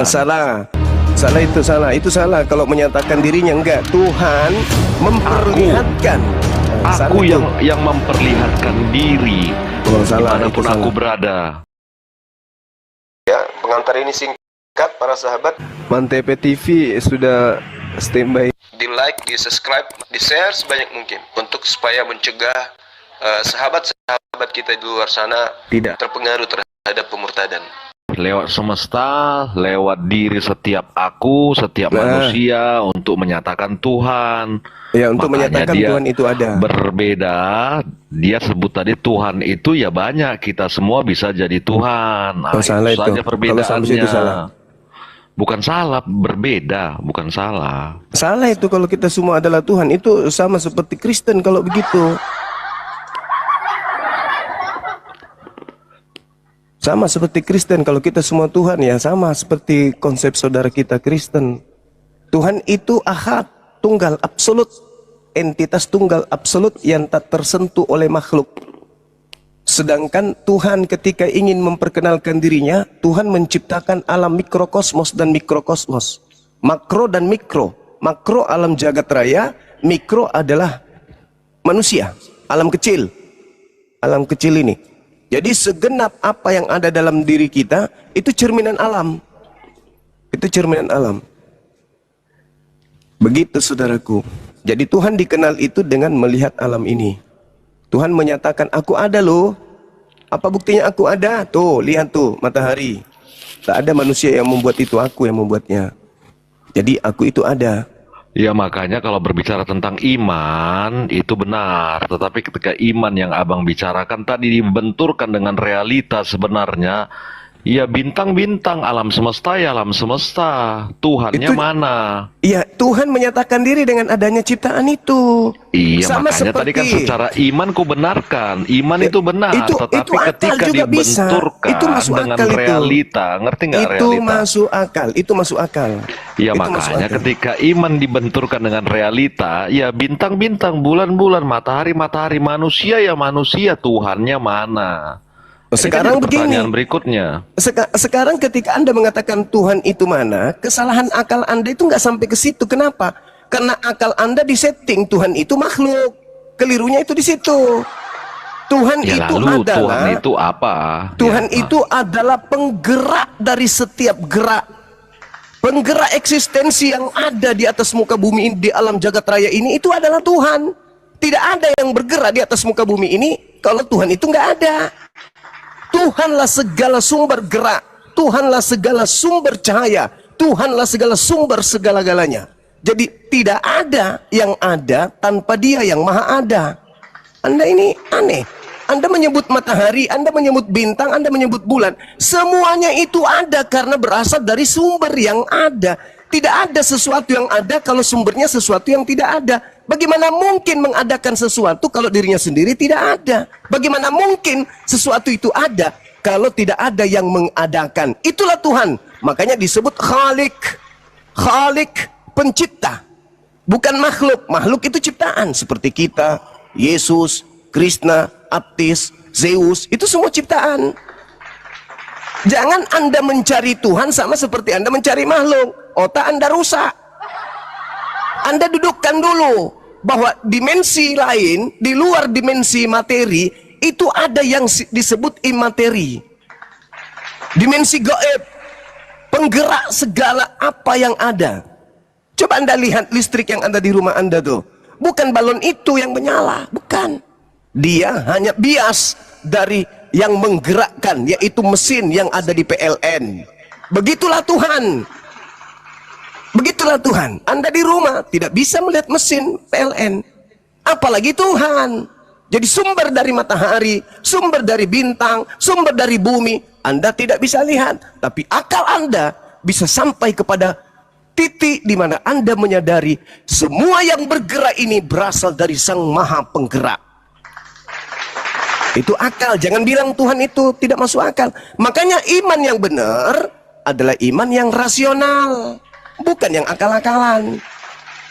Salah. Salah itu salah. Itu salah kalau menyatakan dirinya. Enggak, Tuhan memperlihatkan. Aku yang memperlihatkan diri dimanapun aku berada. Ya, pengantar ini singkat para sahabat. Mantep TV sudah standby. Di like, di subscribe, di share sebanyak mungkin untuk supaya mencegah sahabat-sahabat kita di luar sana tidak terpengaruh terhadap pemurtadan. Lewat semesta, lewat diri setiap manusia untuk menyatakan Tuhan. Ya, untuk makanya menyatakan Tuhan itu ada. Berbeda, dia sebut tadi Tuhan itu ya banyak, kita semua bisa jadi Tuhan. Nah, salah itu saja perbedaannya. Itu salah. Bukan salah, berbeda, bukan salah. Salah itu kalau kita semua adalah Tuhan, itu sama seperti Kristen kalau begitu. Sama seperti Kristen, kalau kita semua Tuhan ya sama seperti konsep saudara kita Kristen. Tuhan itu ahad, tunggal, absolut. Entitas tunggal, absolut yang tak tersentuh oleh makhluk. Sedangkan Tuhan ketika ingin memperkenalkan dirinya, Tuhan menciptakan alam mikrokosmos dan mikrokosmos. Makro dan mikro. Makro alam jagat raya, mikro adalah manusia, alam kecil. Alam kecil ini. Jadi segenap apa yang ada dalam diri kita itu cerminan alam. Itu cerminan alam. Begitu saudaraku. Jadi Tuhan dikenal itu dengan melihat alam ini. Tuhan menyatakan aku ada loh. Apa buktinya aku ada? Tuh, lihat tuh matahari. Tak ada manusia yang membuat itu, aku yang membuatnya. Jadi aku itu ada. Ya makanya kalau berbicara tentang iman itu benar, tetapi ketika iman yang abang bicarakan tadi dibenturkan dengan realita sebenarnya, ya bintang-bintang alam semesta ya alam semesta, Tuhannya mana? Iya, Tuhan menyatakan diri dengan adanya ciptaan itu. Iya, sama makanya tadi kan secara iman ku benarkan, iman itu benar, tetapi ketika dibenturkan itu masuk dengan akal realita, ngerti nggak realita? Itu masuk akal. Ya makanya ketika iman dibenturkan dengan realita, ya bintang-bintang, bulan-bulan, matahari-matahari, manusia ya manusia, Tuhannya mana? Sekarang begini, berikutnya. Sekarang ketika Anda mengatakan Tuhan itu mana, kesalahan akal Anda itu nggak sampai ke situ. Kenapa? Karena akal Anda disetting Tuhan itu makhluk. Kelirunya itu di situ. Tuhan ya, itu lalu, adalah Tuhan itu apa? Tuhan itu adalah penggerak dari setiap gerak. Penggerak eksistensi yang ada di atas muka bumi ini, di alam jagat raya ini, itu adalah Tuhan. Tidak ada yang bergerak di atas muka bumi ini kalau Tuhan itu nggak ada. Tuhanlah segala sumber gerak, Tuhanlah segala sumber cahaya, Tuhanlah segala sumber segala-galanya. Jadi tidak ada yang ada tanpa Dia yang maha ada. Anda ini aneh. Anda menyebut matahari, Anda menyebut bintang, Anda menyebut bulan. Semuanya itu ada karena berasal dari sumber yang ada. Tidak ada sesuatu yang ada kalau sumbernya sesuatu yang tidak ada. Bagaimana mungkin mengadakan sesuatu kalau dirinya sendiri tidak ada? Bagaimana mungkin sesuatu itu ada kalau tidak ada yang mengadakan? Itulah Tuhan. Makanya disebut Khalik. Khalik, pencipta. Bukan makhluk. Makhluk itu ciptaan. Seperti kita, Yesus, Krishna, Aptis, Zeus. Itu semua ciptaan. Jangan Anda mencari Tuhan sama seperti Anda mencari makhluk. Otak Anda rusak. Anda dudukkan dulu bahwa dimensi lain di luar dimensi materi itu ada yang disebut imateri. Dimensi gaib, penggerak segala apa yang ada. Coba Anda lihat listrik yang ada di rumah Anda tuh. Bukan balon itu yang menyala, bukan. Dia hanya bias dari yang menggerakkan, yaitu mesin yang ada di PLN. Begitulah Tuhan. Begitulah Tuhan. Anda di rumah tidak bisa melihat mesin PLN, apalagi Tuhan. Jadi sumber dari matahari, sumber dari bintang, sumber dari bumi, Anda tidak bisa lihat. Tapi akal Anda bisa sampai kepada titik di mana Anda menyadari semua yang bergerak ini berasal dari Sang Maha Penggerak. Itu akal. Jangan bilang Tuhan itu tidak masuk akal. Makanya iman yang benar adalah iman yang rasional, bukan yang akal-akalan.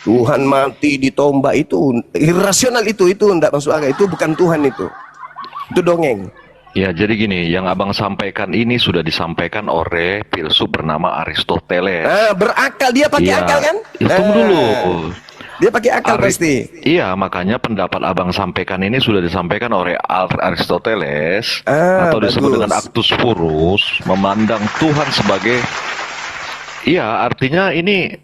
Tuhan mati ditombak itu irasional, itu tidak masuk akal. Itu bukan Tuhan, itu dongeng. Ya, jadi gini, yang abang sampaikan ini sudah disampaikan oleh filsuf bernama Aristoteles. Berakal, dia pakai Iya, akal kan? tunggu dulu. Dia pakai akal Ari- pasti. Iya, makanya pendapat abang sampaikan ini sudah disampaikan oleh Aristoteles atau disebut dengan Bagus. actus purus, memandang Tuhan sebagai, iya, artinya ini,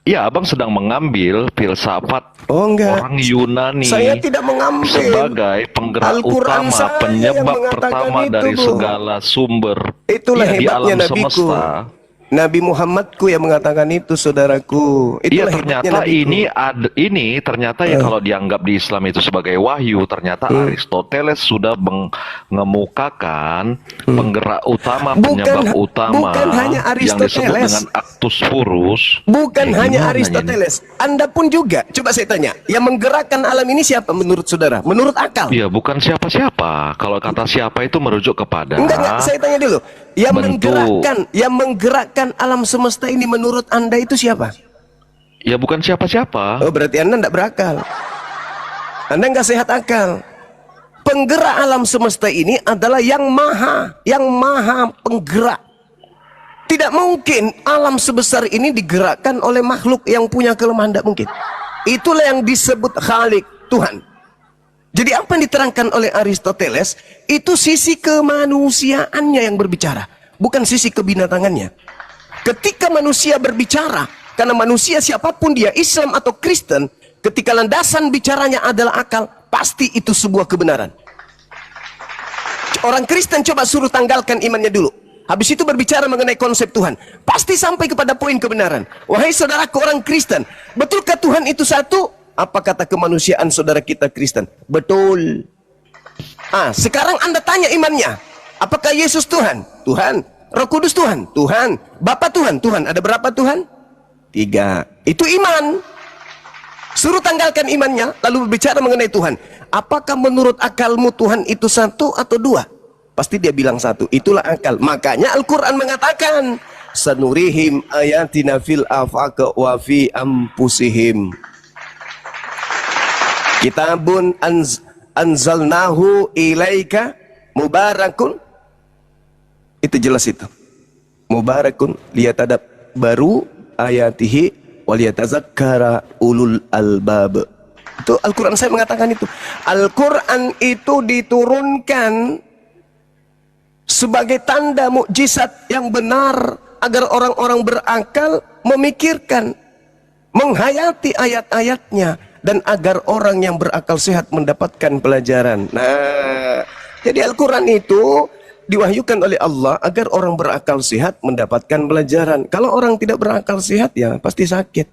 ya abang sedang mengambil filsafat Oh enggak. orang Yunani Saya tidak mengambil. sebagai penggerak Al-Quran utama, saya yang penyebab mengatakan pertama itu, dari Bu. segala sumber Itulah di hebatnya alam nabiku. semesta. Nabi Muhammadku yang mengatakan itu, saudaraku. Iya, Itulah hebatnya ternyata nabiku. ini ternyata ya kalau dianggap di Islam itu sebagai wahyu, ternyata Aristoteles sudah mengemukakan penggerak utama, penyebab utama bukan hanya yang disebut Aristoteles. dengan actus purus. Bukan Ya, hanya gimana ini? Aristoteles. Anda pun juga. Coba saya tanya. Yang menggerakkan alam ini siapa menurut saudara? Menurut akal? Iya, bukan siapa-siapa. Kalau kata siapa itu merujuk kepada Enggak, saya tanya dulu. bentuk. Yang menggerakkan alam semesta ini menurut Anda itu siapa? Ya bukan siapa-siapa. Oh, berarti Anda enggak berakal. Anda enggak sehat akal. Penggerak alam semesta ini adalah yang maha penggerak. Tidak mungkin alam sebesar ini digerakkan oleh makhluk yang punya kelemahan, tidak mungkin. Itulah yang disebut Khalik, Tuhan. Jadi apa yang diterangkan oleh Aristoteles itu sisi kemanusiaannya yang berbicara, bukan sisi kebinatangannya. Ketika manusia berbicara, karena manusia siapapun dia, Islam atau Kristen, ketika landasan bicaranya adalah akal, pasti itu sebuah kebenaran. Orang Kristen coba suruh tanggalkan imannya dulu. Habis itu berbicara mengenai konsep Tuhan, pasti sampai kepada poin kebenaran. Wahai saudaraku orang Kristen, betulkah Tuhan itu satu? Apa kata kemanusiaan saudara kita Kristen? Betul. Sekarang Anda tanya imannya. Apakah Yesus Tuhan? Tuhan. Roh Kudus Tuhan? Tuhan. Bapa Tuhan? Tuhan. Ada berapa Tuhan? 3. Itu iman. Suruh tanggalkan imannya, lalu berbicara mengenai Tuhan. Apakah menurut akalmu Tuhan itu satu atau 2? Pasti dia bilang satu. Itulah akal. Makanya Al-Quran mengatakan, sanurihim ayatina fil afaq wa fi anfusihim. Kitabun anzalnahu ilaika mubarakun. Itu jelas itu. Mubarakun liyatadab baru ayatihi waliyatazakkara ulul albab. Itu Al-Quran saya mengatakan itu. Al-Quran itu diturunkan sebagai tanda mukjizat yang benar agar orang-orang berakal memikirkan, menghayati ayat-ayatnya, dan agar orang yang berakal sehat mendapatkan pelajaran. Nah, jadi Al-Quran itu diwahyukan oleh Allah agar orang berakal sehat mendapatkan pelajaran. Kalau orang tidak berakal sehat ya pasti sakit.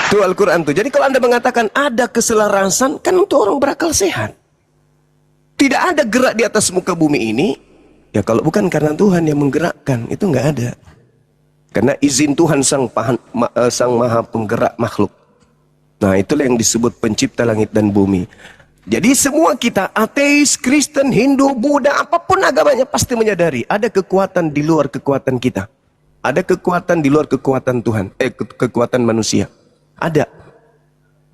Itu Al-Quran tuh. Jadi kalau Anda mengatakan ada keselarasan, kan untuk orang berakal sehat. Tidak ada gerak di atas muka bumi ini, ya kalau bukan karena Tuhan yang menggerakkan, itu nggak ada. Karena izin Tuhan sang maha penggerak makhluk. Nah, itulah yang disebut pencipta langit dan bumi. Jadi semua kita, ateis, Kristen, Hindu, Buddha, apapun agamanya, pasti menyadari ada kekuatan di luar kekuatan kita. Ada kekuatan di luar kekuatan Tuhan, kekuatan manusia. Ada.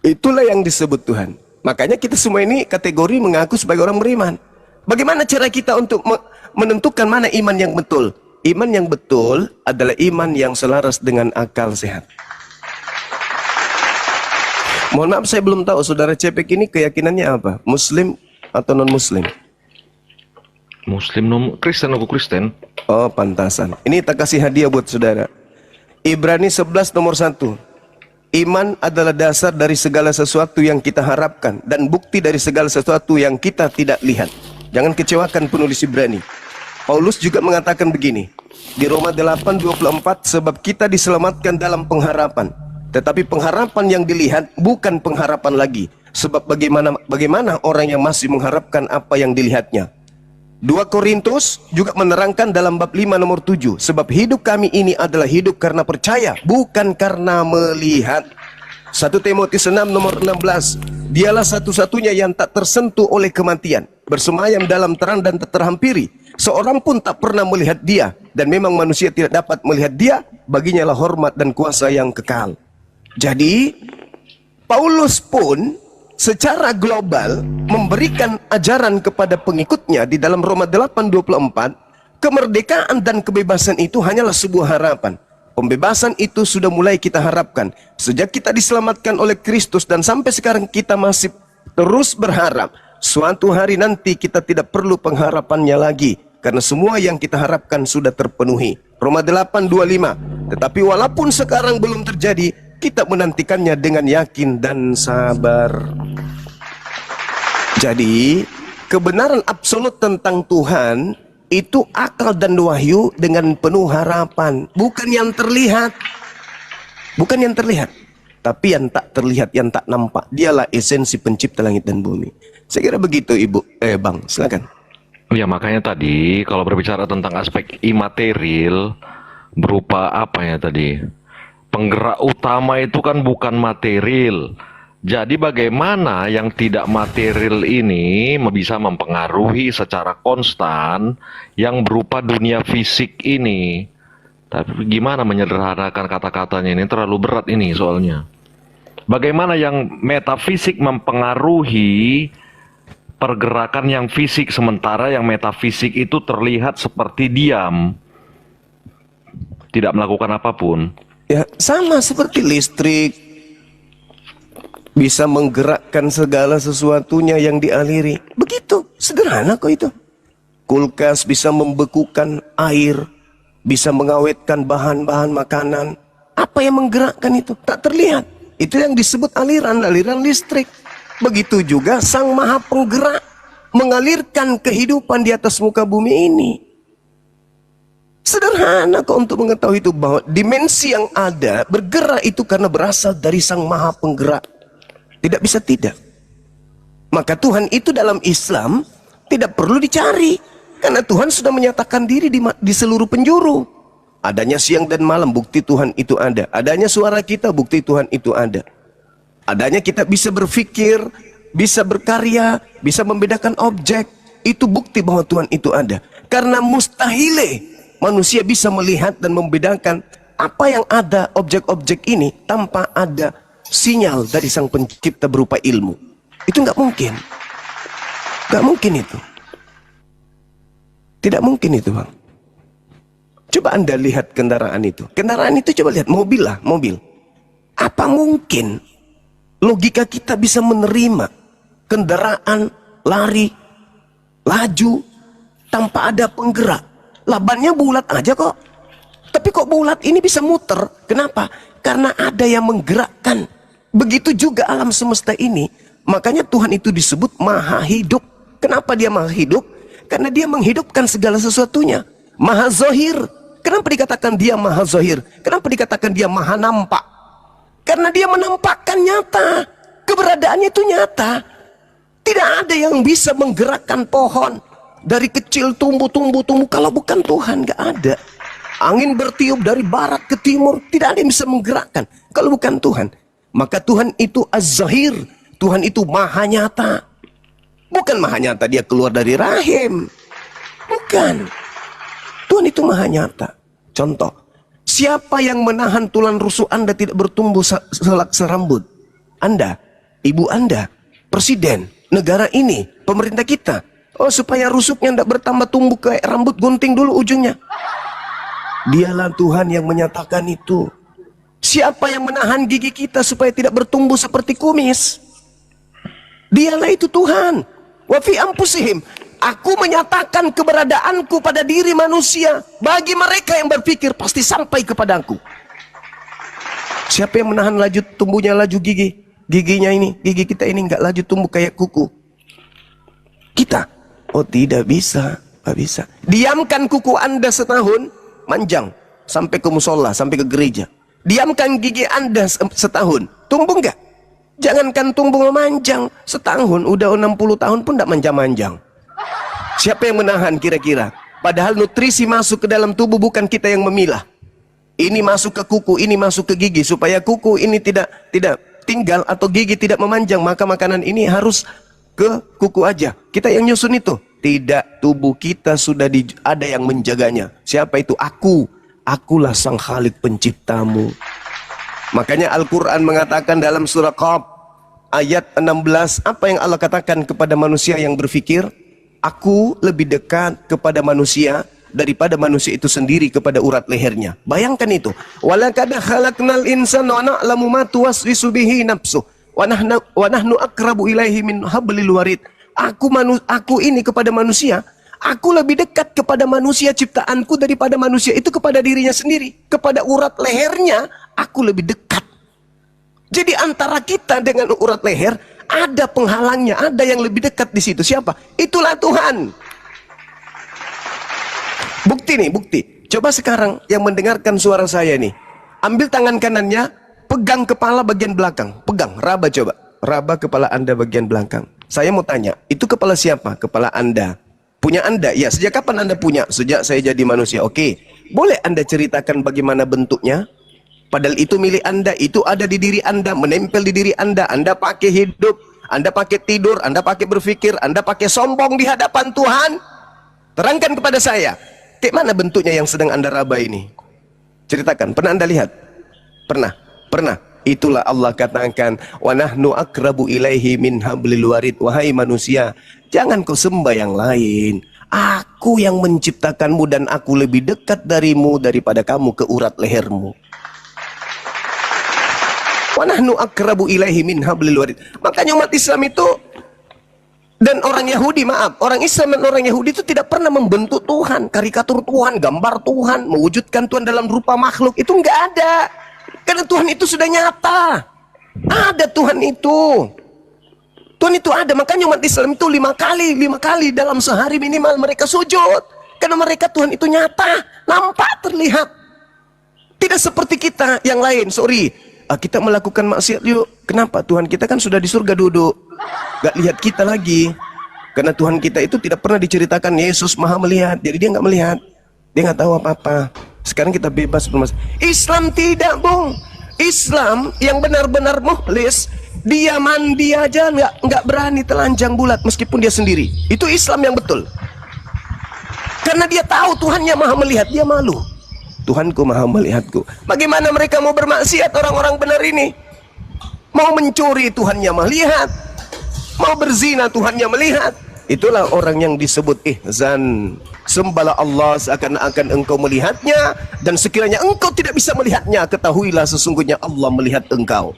Itulah yang disebut Tuhan. Makanya kita semua ini kategori mengaku sebagai orang beriman. Bagaimana cara kita untuk menentukan mana iman yang betul? Iman yang betul adalah iman yang selaras dengan akal sehat. Mohon maaf, saya belum tahu saudara Cepek ini keyakinannya apa? Muslim atau non-Muslim? Muslim, Kristen, aku Kristen. Oh, pantasan. Ini tak kasih hadiah buat saudara. Ibrani 11 nomor 1. Iman adalah dasar dari segala sesuatu yang kita harapkan dan bukti dari segala sesuatu yang kita tidak lihat. Jangan kecewakan penulis Ibrani. Paulus juga mengatakan begini di Roma 8:24, sebab kita diselamatkan dalam pengharapan. Tetapi pengharapan yang dilihat bukan pengharapan lagi. Sebab bagaimana orang yang masih mengharapkan apa yang dilihatnya. 2 Korintus juga menerangkan dalam bab 5 nomor 7. Sebab hidup kami ini adalah hidup karena percaya, bukan karena melihat. 1 Timotius 6 nomor 16. Dialah satu-satunya yang tak tersentuh oleh kematian, bersemayam dalam terang dan tak terhampiri. Seorang pun tak pernah melihat dia, dan memang manusia tidak dapat melihat dia. Baginya lah hormat dan kuasa yang kekal. Jadi Paulus pun secara global memberikan ajaran kepada pengikutnya di dalam Roma 8:24, kemerdekaan dan kebebasan itu hanyalah sebuah harapan. Pembebasan itu sudah mulai kita harapkan sejak kita diselamatkan oleh Kristus, dan sampai sekarang kita masih terus berharap suatu hari nanti kita tidak perlu pengharapannya lagi, karena semua yang kita harapkan sudah terpenuhi. Roma 8:25. Tetapi walaupun sekarang belum terjadi, kita menantikannya dengan yakin dan sabar. Jadi, kebenaran absolut tentang Tuhan itu akal dan wahyu dengan penuh harapan, bukan yang terlihat. Bukan yang terlihat, tapi yang tak terlihat, yang tak nampak. Dialah esensi pencipta langit dan bumi. Saya kira begitu, Bang. Silakan. Ya, makanya tadi kalau berbicara tentang aspek imaterial berupa apa ya tadi? Penggerak utama itu kan bukan material. Jadi bagaimana yang tidak material ini bisa mempengaruhi secara konstan yang berupa dunia fisik ini? Tapi gimana menyederhanakan kata-katanya, ini terlalu berat ini soalnya. Bagaimana yang metafisik mempengaruhi pergerakan yang fisik, sementara yang metafisik itu terlihat seperti diam, tidak melakukan apapun. Ya, sama seperti listrik bisa menggerakkan segala sesuatunya yang dialiri. Begitu, sederhana kok itu. Kulkas bisa membekukan air, bisa mengawetkan bahan-bahan makanan. Apa yang menggerakkan itu? Tak terlihat. Itu yang disebut aliran listrik. Begitu juga Sang Maha Penggerak mengalirkan kehidupan di atas muka bumi ini. Sederhana kok untuk mengetahui itu, bahwa dimensi yang ada bergerak itu karena berasal dari Sang Maha Penggerak. Tidak bisa tidak. Maka Tuhan itu dalam Islam tidak perlu dicari, karena Tuhan sudah menyatakan diri di seluruh penjuru. Adanya siang dan malam, bukti Tuhan itu ada. Adanya suara kita, bukti Tuhan itu ada. Adanya kita bisa berpikir, bisa berkarya, bisa membedakan objek, itu bukti bahwa Tuhan itu ada. Karena mustahile manusia bisa melihat dan membedakan apa yang ada objek-objek ini tanpa ada sinyal dari Sang Pencipta berupa ilmu. Itu nggak mungkin. Nggak mungkin itu. Tidak mungkin itu, Bang. Coba Anda lihat kendaraan itu. Kendaraan itu coba lihat, mobil lah, mobil. Apa mungkin logika kita bisa menerima kendaraan lari, laju, tanpa ada penggerak? Labannya bulat aja kok. Tapi kok bulat ini bisa muter? Kenapa? Karena ada yang menggerakkan. Begitu juga alam semesta ini. Makanya Tuhan itu disebut maha hidup. Kenapa dia maha hidup? Karena dia menghidupkan segala sesuatunya. Maha zohir. Kenapa dikatakan dia maha zohir? Kenapa dikatakan dia maha nampak? Karena dia menampakkan nyata. Keberadaannya itu nyata. Tidak ada yang bisa menggerakkan pohon. Dari kecil tumbuh. Kalau bukan Tuhan, gak ada. Angin bertiup dari barat ke timur. Tidak ada yang bisa menggerakkan kalau bukan Tuhan. Maka Tuhan itu az-zahir. Tuhan itu maha nyata. Bukan maha nyata dia keluar dari rahim. Bukan. Tuhan itu maha nyata. Contoh, siapa yang menahan tulang rusuk Anda tidak bertumbuh selak serambut? Anda, ibu Anda, presiden, negara ini, pemerintah kita. Oh, supaya rusuknya tidak bertambah tumbuh kayak rambut gunting dulu ujungnya. Dialah Tuhan yang menyatakan itu. Siapa yang menahan gigi kita supaya tidak bertumbuh seperti kumis? Dialah itu Tuhan. Wa fi anfusihim. Aku menyatakan keberadaanku pada diri manusia. Bagi mereka yang berpikir pasti sampai kepadaku. Siapa yang menahan laju tumbuhnya laju gigi? Giginya ini, gigi kita ini nggak laju tumbuh kayak kuku. Kita. Oh, tidak bisa. Nggak bisa. Diamkan kuku Anda setahun, manjang. Sampai ke musola, sampai ke gereja. Diamkan gigi Anda setahun, tumbuh nggak? Jangankan tumbuh memanjang, setahun udah 60 tahun pun tidak manjang-manjang. Siapa yang menahan kira-kira? Padahal nutrisi masuk ke dalam tubuh bukan kita yang memilah. Ini masuk ke kuku, ini masuk ke gigi, supaya kuku ini tidak tinggal atau gigi tidak memanjang, maka makanan ini harus ke kuku aja. Kita yang nyusun itu. Tidak, tubuh kita sudah ada yang menjaganya. Siapa itu? Akulah Sang Khalik penciptamu. Makanya Al-Quran mengatakan dalam surah Qaf, ayat 16, apa yang Allah katakan kepada manusia yang berfikir? Aku lebih dekat kepada manusia daripada manusia itu sendiri kepada urat lehernya. Bayangkan itu. Walaqad khalaqnal insana wa na'lamu ma tuwaswisu bihi nafsuh wa nahnu aqrabu ilaihi min hablil warid. Aku ini kepada manusia, aku lebih dekat kepada manusia ciptaanku daripada manusia itu kepada dirinya sendiri. Kepada urat lehernya aku lebih dekat. Jadi antara kita dengan urat leher ada penghalangnya, ada yang lebih dekat di situ. Siapa? Itulah Tuhan. Bukti nih, bukti. Coba sekarang yang mendengarkan suara saya nih, ambil tangan kanannya, pegang kepala bagian belakang. Pegang, raba coba. Raba kepala Anda bagian belakang. Saya mau tanya, itu kepala siapa? Kepala Anda. Punya Anda? Ya, sejak kapan Anda punya? Sejak saya jadi manusia. Oke. Boleh Anda ceritakan bagaimana bentuknya? Padahal itu milik Anda, itu ada di diri Anda, menempel di diri Anda. Anda pakai hidup, Anda pakai tidur, Anda pakai berpikir, Anda pakai sombong di hadapan Tuhan. Terangkan kepada saya, kayak mana bentuknya yang sedang Anda raba ini? Ceritakan, pernah Anda lihat? Pernah? Pernah. Itulah Allah katakan, wa nahnu akrabu ilaihi min hablil warid. Wahai manusia, jangan kau sembah yang lain. Aku yang menciptakanmu dan aku lebih dekat darimu daripada kamu ke urat lehermu. Wa nahnu akrabu ilaihi min hablil warid. Makanya umat Islam itu dan orang Yahudi, maaf, orang Islam dan orang Yahudi itu tidak pernah membentuk Tuhan, karikatur Tuhan, gambar Tuhan, mewujudkan Tuhan dalam rupa makhluk, itu enggak ada. Karena Tuhan itu sudah nyata. Ada Tuhan itu. Tuhan itu ada, makanya umat Islam itu 5 kali dalam sehari minimal mereka sujud. Karena mereka Tuhan itu nyata, nampak, terlihat. Tidak seperti kita yang lain, sorry. Kita melakukan maksiat yuk. Kenapa? Tuhan kita kan sudah di surga duduk. Gak lihat kita lagi. Karena Tuhan kita itu tidak pernah diceritakan Yesus maha melihat. Jadi dia gak melihat. Dia gak tahu apa-apa. Sekarang kita bebas bermaksud. Islam tidak, Bung. Islam yang benar-benar mukhlis, dia mandi aja nggak berani telanjang bulat meskipun dia sendiri. Itu Islam yang betul. Karena dia tahu Tuhannya maha melihat, dia malu. Tuhanku maha melihatku. Bagaimana mereka mau bermaksiat orang-orang benar ini? Mau mencuri Tuhannya melihat, mau berzina Tuhannya melihat. Itulah orang yang disebut ihzan. Sembahlah Allah seakan-akan engkau melihatnya, dan sekiranya engkau tidak bisa melihatnya, ketahuilah sesungguhnya Allah melihat engkau.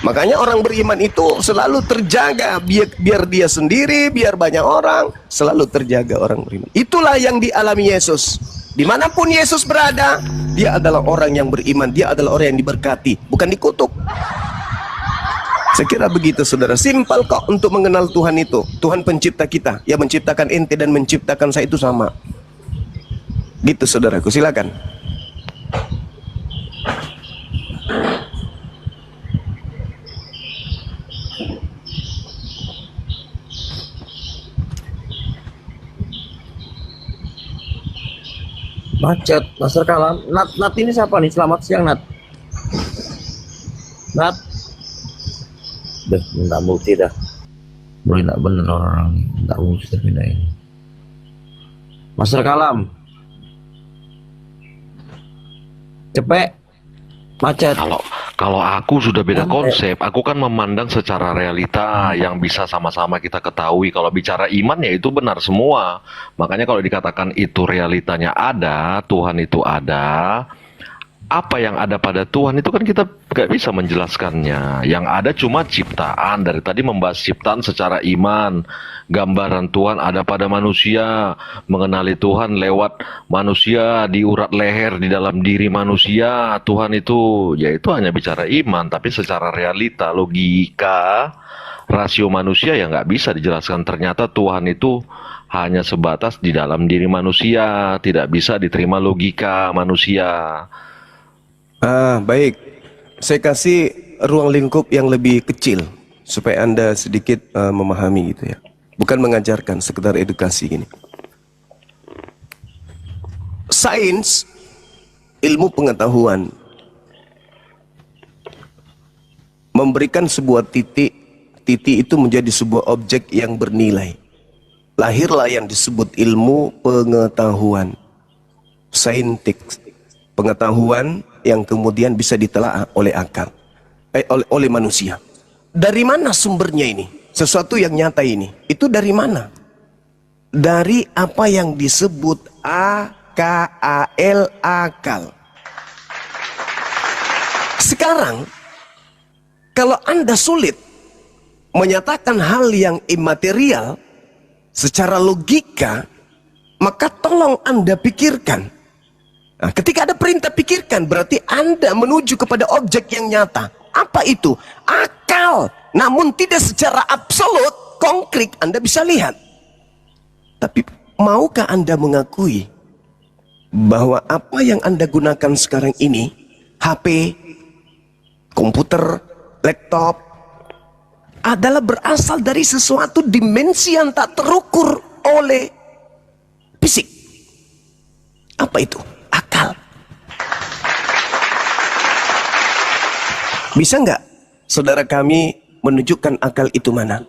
Makanya orang beriman itu selalu terjaga, biar dia sendiri, biar banyak orang, selalu terjaga orang beriman. Itulah yang dialami Yesus. Dimanapun Yesus berada, dia adalah orang yang beriman, dia adalah orang yang diberkati, bukan dikutuk. Saya kira begitu, saudara. Simpel kok untuk mengenal Tuhan itu. Tuhan pencipta kita, yang menciptakan ente dan menciptakan saya itu sama. Gitu, saudaraku. Silakan. Macet, Master Kalam. Nat ini siapa nih? Selamat siang, Nat. Nat. Deh, minta multi dah. Boleh nggak bener orang nih, minta multi terpindahin. Master Kalam. Cepet. Macet. Kalau aku sudah beda konsep, aku kan memandang secara realita yang bisa sama-sama kita ketahui. Kalau bicara iman ya itu benar semua. Makanya kalau dikatakan itu realitanya ada, Tuhan itu ada, apa yang ada pada Tuhan itu kan kita nggak bisa menjelaskannya. Yang ada cuma ciptaan. Dari tadi membahas ciptaan secara iman. Gambaran Tuhan ada pada manusia. Mengenali Tuhan lewat manusia di urat leher, di dalam diri manusia. Tuhan itu, ya itu hanya bicara iman. Tapi secara realita, logika, rasio manusia ya nggak bisa dijelaskan. Ternyata Tuhan itu hanya sebatas di dalam diri manusia. Tidak bisa diterima logika manusia. Baik. Saya kasih ruang lingkup yang lebih kecil supaya Anda sedikit memahami gitu ya. Bukan mengajarkan, sekedar edukasi gini. Sains, ilmu pengetahuan, memberikan sebuah titik itu menjadi sebuah objek yang bernilai. Lahirlah yang disebut ilmu pengetahuan. Saintik. Pengetahuan yang kemudian bisa ditelaah oleh akal, oleh manusia. Dari mana sumbernya ini? Sesuatu yang nyata ini. Itu dari mana? Dari apa yang disebut AKAL, akal. Sekarang, kalau Anda sulit menyatakan hal yang imaterial secara logika, maka tolong Anda pikirkan. Nah, ketika ada perintah pikirkan, berarti Anda menuju kepada objek yang nyata. Apa itu? Akal. Namun tidak secara absolut, konkret Anda bisa lihat. Tapi maukah Anda mengakui bahwa apa yang Anda gunakan sekarang ini, HP, komputer, laptop, adalah berasal dari sesuatu dimensi yang tak terukur oleh fisik. Apa itu? Akal. Bisa nggak saudara kami menunjukkan akal itu mana?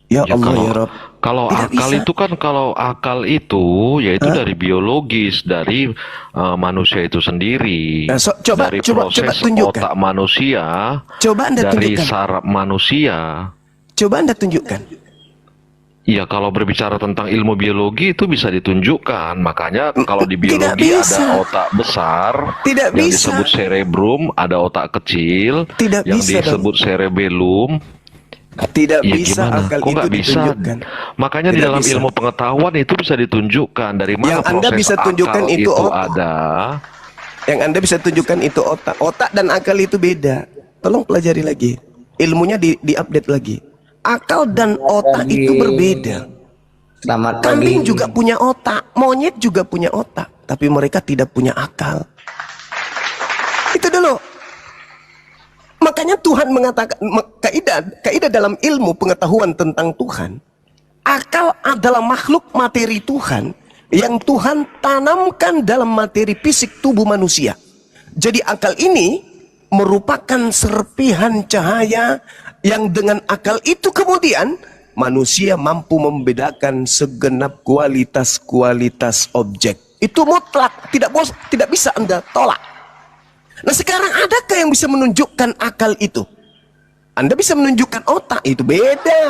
Ya Allah ya Rabb. Kalau Tidak akal bisa. itu kan, kalau akal itu yaitu dari biologis, dari manusia itu sendiri, Nah, coba dari tunjukkan. otak manusia, Coba Anda dari tunjukkan. saraf manusia. Coba Anda tunjukkan. Ya, kalau berbicara tentang ilmu biologi itu bisa ditunjukkan. Makanya kalau di Tidak biologi bisa. ada otak besar Tidak yang bisa. disebut cerebrum, ada otak kecil Tidak yang bisa, disebut cerebellum. Tidak Ya bisa gimana? akal Kok itu nggak bisa? ditunjukkan. Makanya di Tidak dalam bisa. ilmu pengetahuan itu bisa ditunjukkan dari mana Yang Anda proses bisa tunjukkan akal itu otak. ada. Yang Anda bisa tunjukkan itu otak. Otak dan akal itu beda. Tolong pelajari lagi. Ilmunya diupdate lagi. Akal dan otak itu berbeda. Selamat Kambing pagi. juga punya otak, monyet juga punya otak, tapi mereka tidak punya akal. Itu dulu. Makanya Tuhan mengatakan, kaidah dalam ilmu pengetahuan tentang Tuhan, akal adalah makhluk materi Tuhan yang Tuhan tanamkan dalam materi fisik tubuh manusia. Jadi akal ini merupakan serpihan cahaya yang dengan akal itu kemudian manusia mampu membedakan segenap kualitas-kualitas objek. Itu mutlak, tidak bisa Anda tolak. Nah, sekarang adakah yang bisa menunjukkan akal itu? Anda bisa menunjukkan otak, itu beda.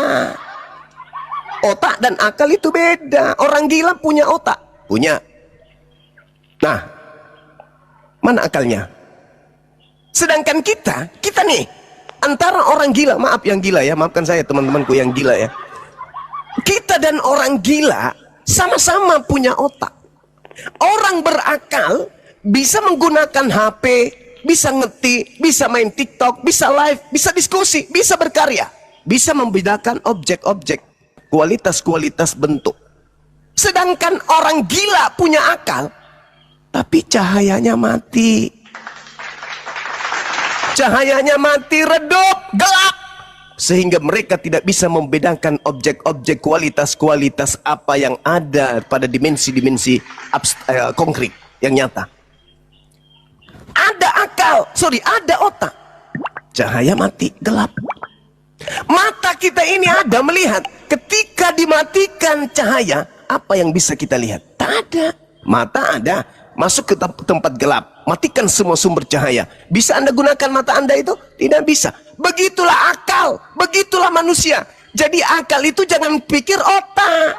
Otak dan akal itu beda. Orang gila punya otak, punya. Nah, mana akalnya? Sedangkan kita nih, antara orang gila, maaf yang gila ya, maafkan saya teman-temanku yang gila ya. Kita dan orang gila sama-sama punya otak. Orang berakal bisa menggunakan HP, bisa ngetik, bisa main TikTok, bisa live, bisa diskusi, bisa berkarya, bisa membedakan objek-objek, kualitas-kualitas bentuk. Sedangkan orang gila punya akal, tapi cahayanya mati. Cahayanya mati, redup, gelap. Sehingga mereka tidak bisa membedakan objek-objek, kualitas-kualitas apa yang ada pada dimensi-dimensi konkret yang nyata. Ada akal, ada otak. Cahaya mati, gelap. Mata kita ini ada melihat. Ketika dimatikan cahaya, apa yang bisa kita lihat? Tak ada. Mata ada, masuk ke tempat gelap, matikan semua sumber cahaya. Bisa Anda gunakan mata Anda itu? Tidak bisa. Begitulah akal, begitulah manusia. Jadi akal itu jangan pikir otak.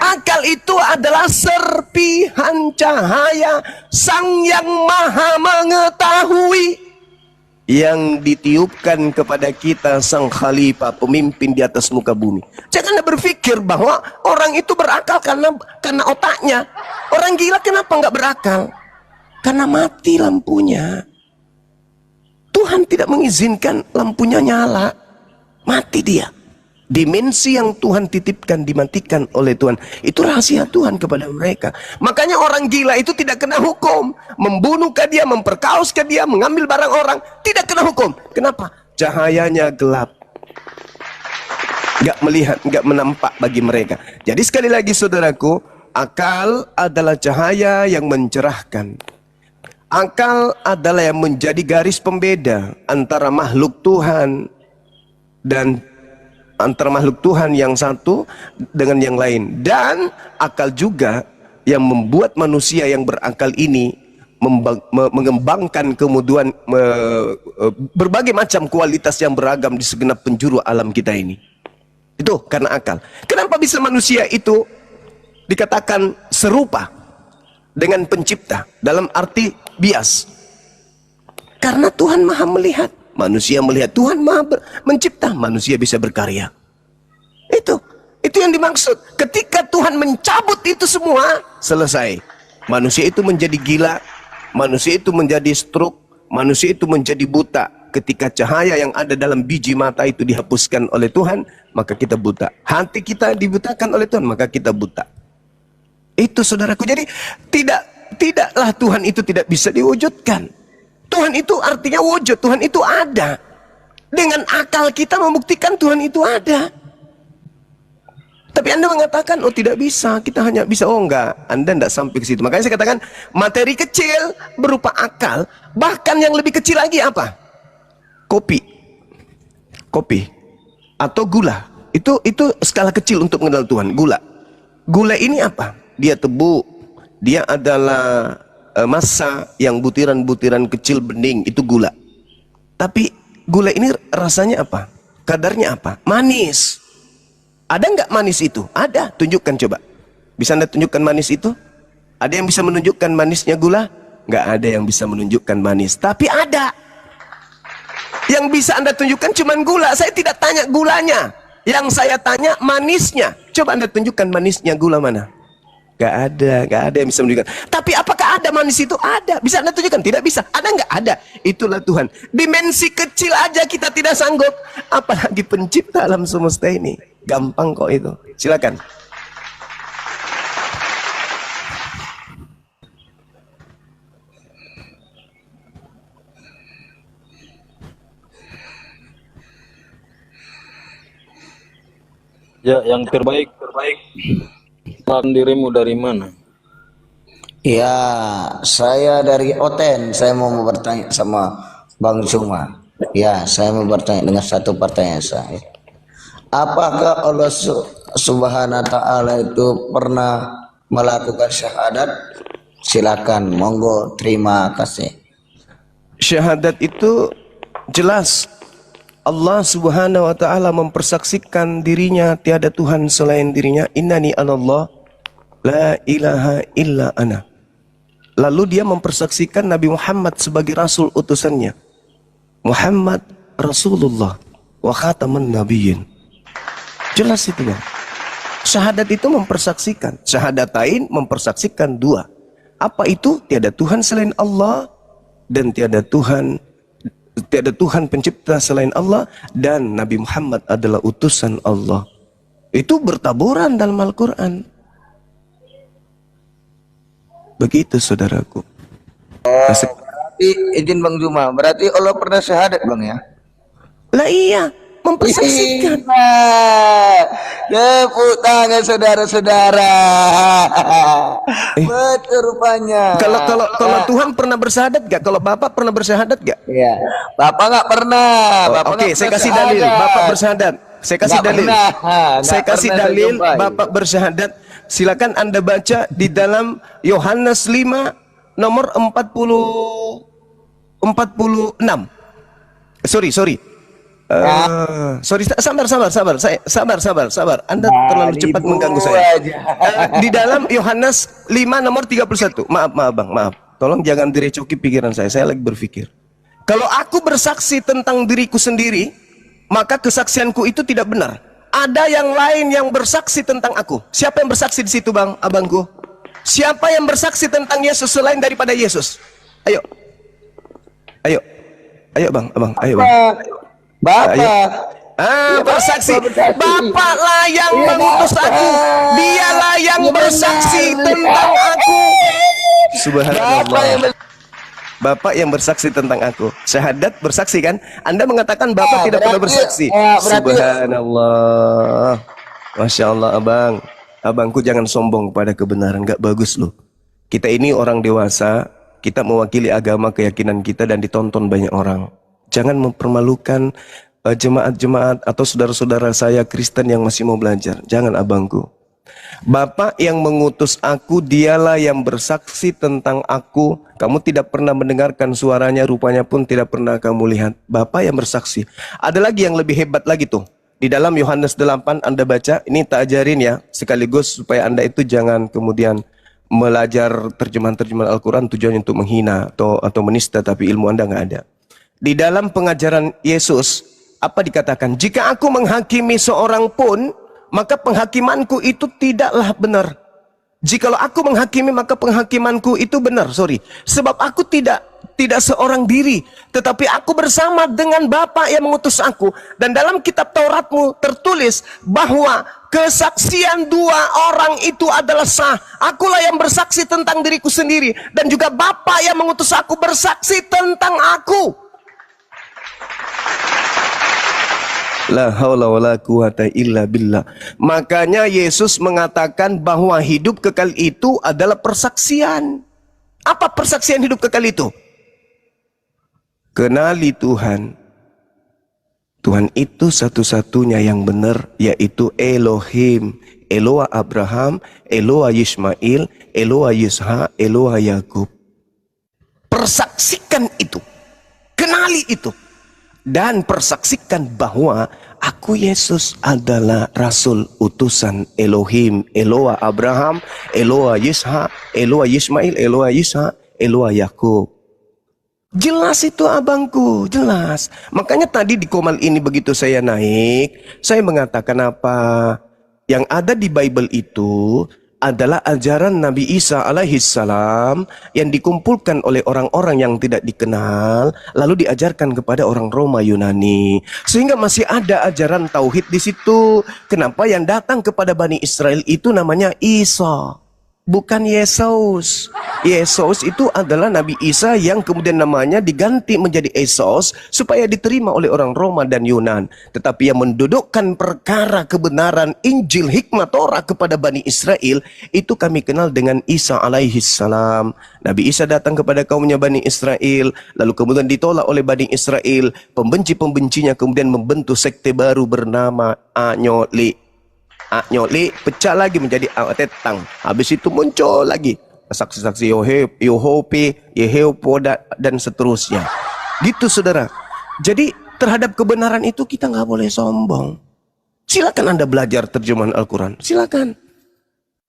Akal itu adalah serpihan cahaya Sang Yang Maha Mengetahui yang ditiupkan kepada kita Sang Khalifah, pemimpin di atas muka bumi. Jangan Anda berpikir bahwa orang itu berakal karena otaknya. Orang gila kenapa nggak berakal? Karena mati lampunya. Tuhan tidak mengizinkan lampunya nyala. Mati dia. Dimensi yang Tuhan titipkan dimatikan oleh Tuhan. Itu rahasia Tuhan kepada mereka. Makanya orang gila itu tidak kena hukum. Membunuhkah dia, memperkauskah dia, mengambil barang orang, tidak kena hukum. Kenapa? Cahayanya gelap. Gak melihat, gak menampak bagi mereka. Jadi sekali lagi saudaraku, akal adalah cahaya yang mencerahkan. Akal adalah yang menjadi garis pembeda antara makhluk Tuhan dan antara makhluk Tuhan yang satu dengan yang lain. Dan akal juga yang membuat manusia yang berakal ini mengembangkan kemudian berbagai macam kualitas yang beragam di segenap penjuru alam kita ini. Itu karena akal. Kenapa bisa manusia itu dikatakan serupa dengan pencipta dalam arti bias? Karena Tuhan maha melihat, manusia melihat, Tuhan maha mencipta, manusia bisa berkarya. Itu yang dimaksud. Ketika Tuhan mencabut itu semua, selesai. Manusia itu menjadi gila, manusia itu menjadi stroke, manusia itu menjadi buta. Ketika cahaya yang ada dalam biji mata itu dihapuskan oleh Tuhan, maka kita buta. Hati kita dibutakan oleh Tuhan, maka kita buta. Itu saudaraku. Jadi tidaklah Tuhan itu tidak bisa diwujudkan. Tuhan itu artinya wujud, Tuhan itu ada. Dengan akal kita membuktikan Tuhan itu ada. Tapi Anda mengatakan, oh tidak bisa, kita hanya bisa, oh enggak, Anda tidak sampai ke situ. Makanya saya katakan, materi kecil berupa akal, bahkan yang lebih kecil lagi apa? Kopi, atau gula. Itu skala kecil untuk mengenal Tuhan. Gula ini apa? Dia tebu, dia adalah massa yang butiran-butiran kecil bening, itu gula. Tapi gula ini rasanya apa? Kadarnya apa? Manis. Ada nggak manis itu? Ada, tunjukkan coba. Bisa Anda tunjukkan manis itu? Ada yang bisa menunjukkan manisnya gula? Nggak ada yang bisa menunjukkan manis. Tapi ada. Yang bisa Anda tunjukkan cuma gula. Saya tidak tanya gulanya. Yang saya tanya manisnya. Coba Anda tunjukkan manisnya gula mana? Nggak ada yang bisa menunjukkan. Tapi apakah ada manis itu? Ada. Bisa Anda tunjukkan? Tidak bisa. Ada nggak? Ada. Itulah Tuhan. Dimensi kecil aja kita tidak sanggup. Apalagi pencipta alam semesta ini. Gampang kok itu. Silakan. Ya, yang terbaik. Kenalkan dirimu dari mana? Ya, saya dari Oten. Saya mau bertanya sama Bang Cuma. Ya, saya mau bertanya dengan satu pertanyaan saya. Apakah Allah Subhanahu wa Ta'ala itu pernah melakukan syahadat? Silakan, monggo, terima kasih. Syahadat itu jelas. Allah Subhanahu wa Ta'ala mempersaksikan dirinya tiada Tuhan selain dirinya. Innani anallah la ilaha illa ana. Lalu dia mempersaksikan Nabi Muhammad sebagai rasul utusannya. Muhammad Rasulullah wa khataman nabiyyin. Jelas itu Bang. Syahadat itu mempersaksikan. Syahadatain mempersaksikan dua. Apa itu? Tiada Tuhan selain Allah dan tiada Tuhan pencipta selain Allah, dan Nabi Muhammad adalah utusan Allah. Itu bertaburan dalam Al-Quran. Begitu saudaraku. Berarti, izin Bang Juma, berarti Allah pernah syahadat Bang ya? Lah iya, mempersaksikan. Tepuk tangan saudara-saudara. Betul rupanya. Kalau Tuhan pernah bersyahadat gak? Kalau Bapak pernah bersyahadat gak? Iya. Bapak nggak pernah. Oke, saya kasih dalil. Bapak bersyahadat. Saya kasih Nggak dalil. pernah. Saya Nggak kasih pernah dalil. saya jumpai. Bapak bersyahadat. Silakan Anda baca di dalam Yohanes 5 nomor 46. Sorry. Sorry, sabar. Anda terlalu cepat mengganggu saya. Di dalam Yohanes 5 nomor 31. Maaf Bang, maaf. Tolong jangan direcoki pikiran saya lagi berpikir. Kalau aku bersaksi tentang diriku sendiri, maka kesaksianku itu tidak benar. Ada yang lain yang bersaksi tentang aku. Siapa yang bersaksi di situ Bang, abangku? Siapa yang bersaksi tentang Yesus selain daripada Yesus? Ayo Bang, abang, ayo Bang. Bapak. Bersaksi. Bapak lah yang mengutus aku. Dialah yang bersaksi tentang aku. Subhanallah. Bapak yang bersaksi tentang aku. Syahadat bersaksi kan? Anda mengatakan Bapak tidak pernah bersaksi. Subhanallah. Masya Allah abang. Abangku jangan sombong pada kebenaran. Gak bagus loh. Kita ini orang dewasa. Kita mewakili agama keyakinan kita dan ditonton banyak orang. Jangan mempermalukan jemaat-jemaat atau saudara-saudara saya Kristen yang masih mau belajar. Jangan abangku. Bapa yang mengutus aku, dialah yang bersaksi tentang aku. Kamu tidak pernah mendengarkan suaranya, rupanya pun tidak pernah kamu lihat. Bapa yang bersaksi. Ada lagi yang lebih hebat lagi tuh. Di dalam Yohanes 8 Anda baca, ini tak ajarin ya, sekaligus supaya Anda itu jangan kemudian belajar terjemahan-terjemahan Al-Quran tujuannya untuk menghina atau menista, tapi ilmu Anda nggak ada. Di dalam pengajaran Yesus, apa dikatakan? Jika aku menghakimi seorang pun, maka penghakimanku itu tidaklah benar. Jikalau aku menghakimi, maka penghakimanku itu benar. Sebab aku tidak seorang diri, tetapi aku bersama dengan Bapa yang mengutus aku. Dan dalam kitab Tauratmu tertulis bahwa kesaksian dua orang itu adalah sah. Akulah yang bersaksi tentang diriku sendiri, dan juga Bapa yang mengutus aku bersaksi tentang aku. La haula wala quwata illa billah. Makanya Yesus mengatakan bahwa hidup kekal itu adalah persaksian. Apa persaksian hidup kekal itu? Kenali Tuhan. Tuhan itu satu-satunya yang benar, yaitu Elohim. Eloah Abraham, Eloah Ismail, Eloah Yishak, Eloah Yakub. Persaksikan itu. Kenali itu. Dan persaksikan bahwa aku Yesus adalah Rasul utusan Elohim, Eloah Abraham, Eloah Yishak, Eloah Ismail, Eloah Yishak, Eloah Yakub. Jelas itu abangku, jelas. Makanya tadi di Komal ini begitu saya naik, saya mengatakan apa? Yang ada di Bible itu adalah ajaran Nabi Isa alaihissalam yang dikumpulkan oleh orang-orang yang tidak dikenal, lalu diajarkan kepada orang Roma Yunani, sehingga masih ada ajaran tauhid di situ. Kenapa yang datang kepada Bani Israel itu namanya Isa, bukan Yesus. Yesus itu adalah Nabi Isa yang kemudian namanya diganti menjadi Esos supaya diterima oleh orang Roma dan Yunan. Tetapi yang mendudukkan perkara kebenaran Injil hikmah Torah kepada Bani Israel itu kami kenal dengan Isa alaihissalam. Nabi Isa datang kepada kaumnya Bani Israel, lalu kemudian ditolak oleh Bani Israel. Pembenci-pembencinya kemudian membentuk sekte baru bernama Anyoli. Anyoli pecah lagi menjadi Atetang. Habis itu muncul lagi saksi-saksi Yehova dan seterusnya. Gitu saudara. Jadi terhadap kebenaran itu kita nggak boleh sombong. Silakan Anda belajar terjemahan Al-Quran. Silakan.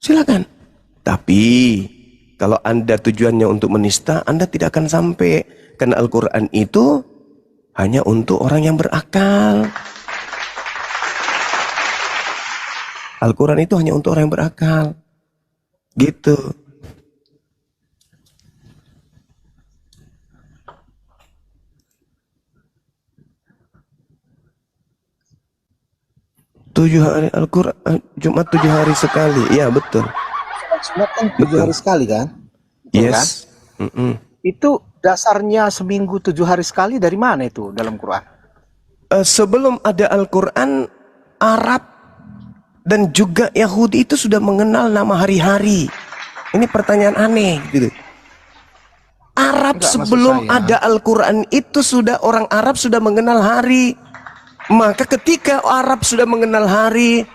Silakan. Tapi kalau Anda tujuannya untuk menista, Anda tidak akan sampai. Karena Al-Quran itu hanya untuk orang yang berakal. Al-Quran itu hanya untuk orang yang berakal. Gitu. Tujuh hari Al-Quran, Jumat 7 hari sekali. Ya betul. Jumat kan 7 hari sekali kan? Betul, Yes. kan? Itu dasarnya seminggu 7 hari sekali dari mana itu dalam Quran? Sebelum ada Al-Quran, Arab dan juga Yahudi itu sudah mengenal nama hari-hari. Ini pertanyaan aneh gitu. Arab Enggak, sebelum maksud saya, ada Al-Quran itu sudah orang Arab sudah mengenal hari. Maka ketika Arab sudah mengenal hari,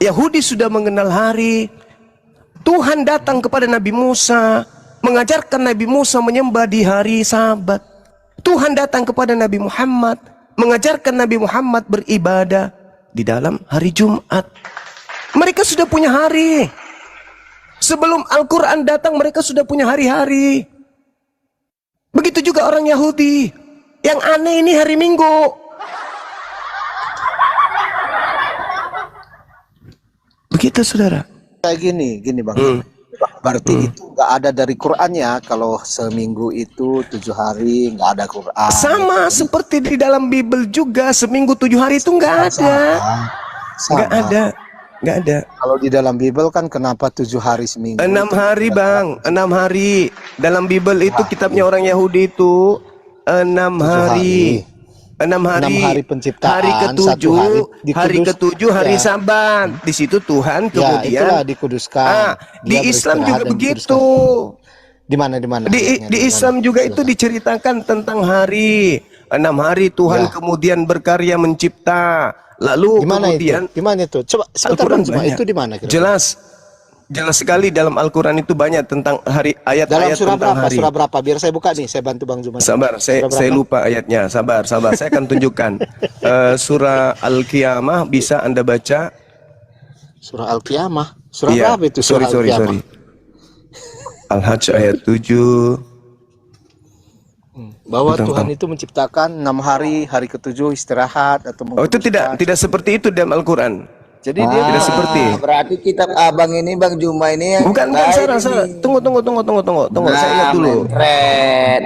Yahudi sudah mengenal hari, Tuhan datang kepada Nabi Musa, mengajarkan Nabi Musa menyembah di hari Sabat. Tuhan datang kepada Nabi Muhammad, mengajarkan Nabi Muhammad beribadah di dalam hari Jumat. Mereka sudah punya hari. Sebelum Al-Quran datang, mereka sudah punya hari-hari. Begitu juga orang Yahudi. Yang aneh ini hari Minggu. Begitu saudara. Kayak gini bang. Berarti itu nggak ada dari Qurannya kalau seminggu itu 7 hari nggak ada Quran. Sama seperti di dalam Bible juga, seminggu 7 hari itu nggak ada. Nggak ada. Nggak ada. Kalau di dalam Bible kan kenapa 7 hari seminggu? 6 hari bang, 6 hari. Dalam Bible itu kitabnya orang Yahudi itu 6 hari. 6 hari. 6 hari penciptaan, Hari ketujuh, 1 hari dikudus, hari ya. Sabat. Di situ Tuhan Ya, kemudian itulah dikuduskan. di Dia Islam beristirahat juga dan begitu. Di mana? Di Islam juga itu diceritakan tentang hari. 6 hari Tuhan kemudian berkarya mencipta. Lalu Gimana kemudian itu? Gimana itu? Coba sebentar Al-Quran Bang Juma, banyak. itu di mana kira-kira? Jelas sekali dalam Al-Quran itu banyak tentang hari, Dalam ayat-ayat surah tentang berapa? hari. Surah berapa? Biar saya buka nih, saya bantu Bang Juma. Sabar, Surah saya berapa? lupa ayatnya. Sabar. Saya akan tunjukkan. Surah Al-Qiyamah bisa Anda baca. Surah Al-Qiyamah. Surah Iya, berapa itu surah sorry. Al-Qiyamah? Al-Hajj ayat 7. Bahwa Tentang- Tuhan itu menciptakan 6 hari, hari ke-7 istirahat atau Oh, itu tidak seperti itu dalam Al-Quran. Jadi dia Tidak seperti. Berarti kitab abang ini Bang Juma ini yang Bukan, lain Sarah. ini. Tunggu. Saya lihat dulu. Keren.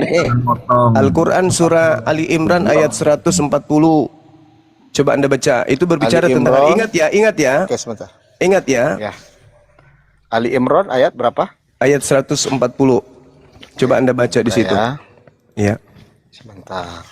Al-Quran surah Ali Imran ayat 140. Coba Anda baca. Itu berbicara Ali tentang Imran. ingat ya. Oke, sebentar. Ingat ya. Ya. Ali Imran ayat berapa? Ayat 140. Coba Anda baca di situ. Ya. Ya. Sebentar.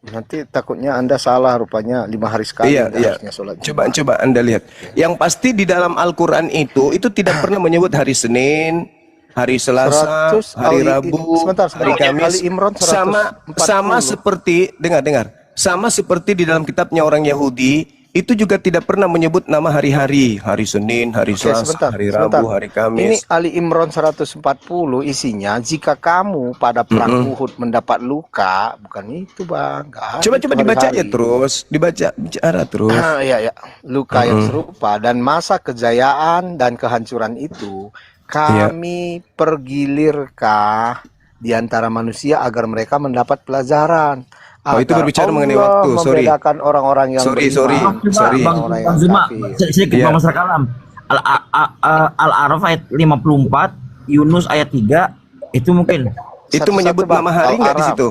Nanti takutnya Anda salah, rupanya 5 hari sekali Iya, Anda iya. harusnya sholat Coba Anda lihat. Yang pasti di dalam Al-Quran itu tidak pernah menyebut hari Senin, hari Selasa, 100, hari Ali- Rabu, sebentar. hari Kamis. Ali Imran 140. Sama seperti dengar. Sama seperti di dalam kitabnya orang Yahudi, itu juga tidak pernah menyebut nama hari-hari, hari Senin, hari Oke, Selasa, hari Rabu, hari Ini Kamis. Ali Imran 140 isinya, jika kamu pada perang Uhud mendapat luka, bukan itu Bang. Nggak ada Coba itu dibaca hari-hari. aja terus, bicara terus. Iya. Luka yang serupa dan masa kejayaan dan kehancuran itu kami pergilirkah di antara manusia agar mereka mendapat pelajaran. Oh, itu Agar berbicara mengenai Allah waktu, sorry. membedakan orang-orang yang Sorry. beriman Sorry. dengan orang yang Zuma, kafir. sedikit Iya. Bang Mas Kalam. Al-Araf ayat 54, Yunus ayat 3, itu mungkin. Itu Satu-satu, menyebut Bang. nama hari nggak di Al-Araf. situ?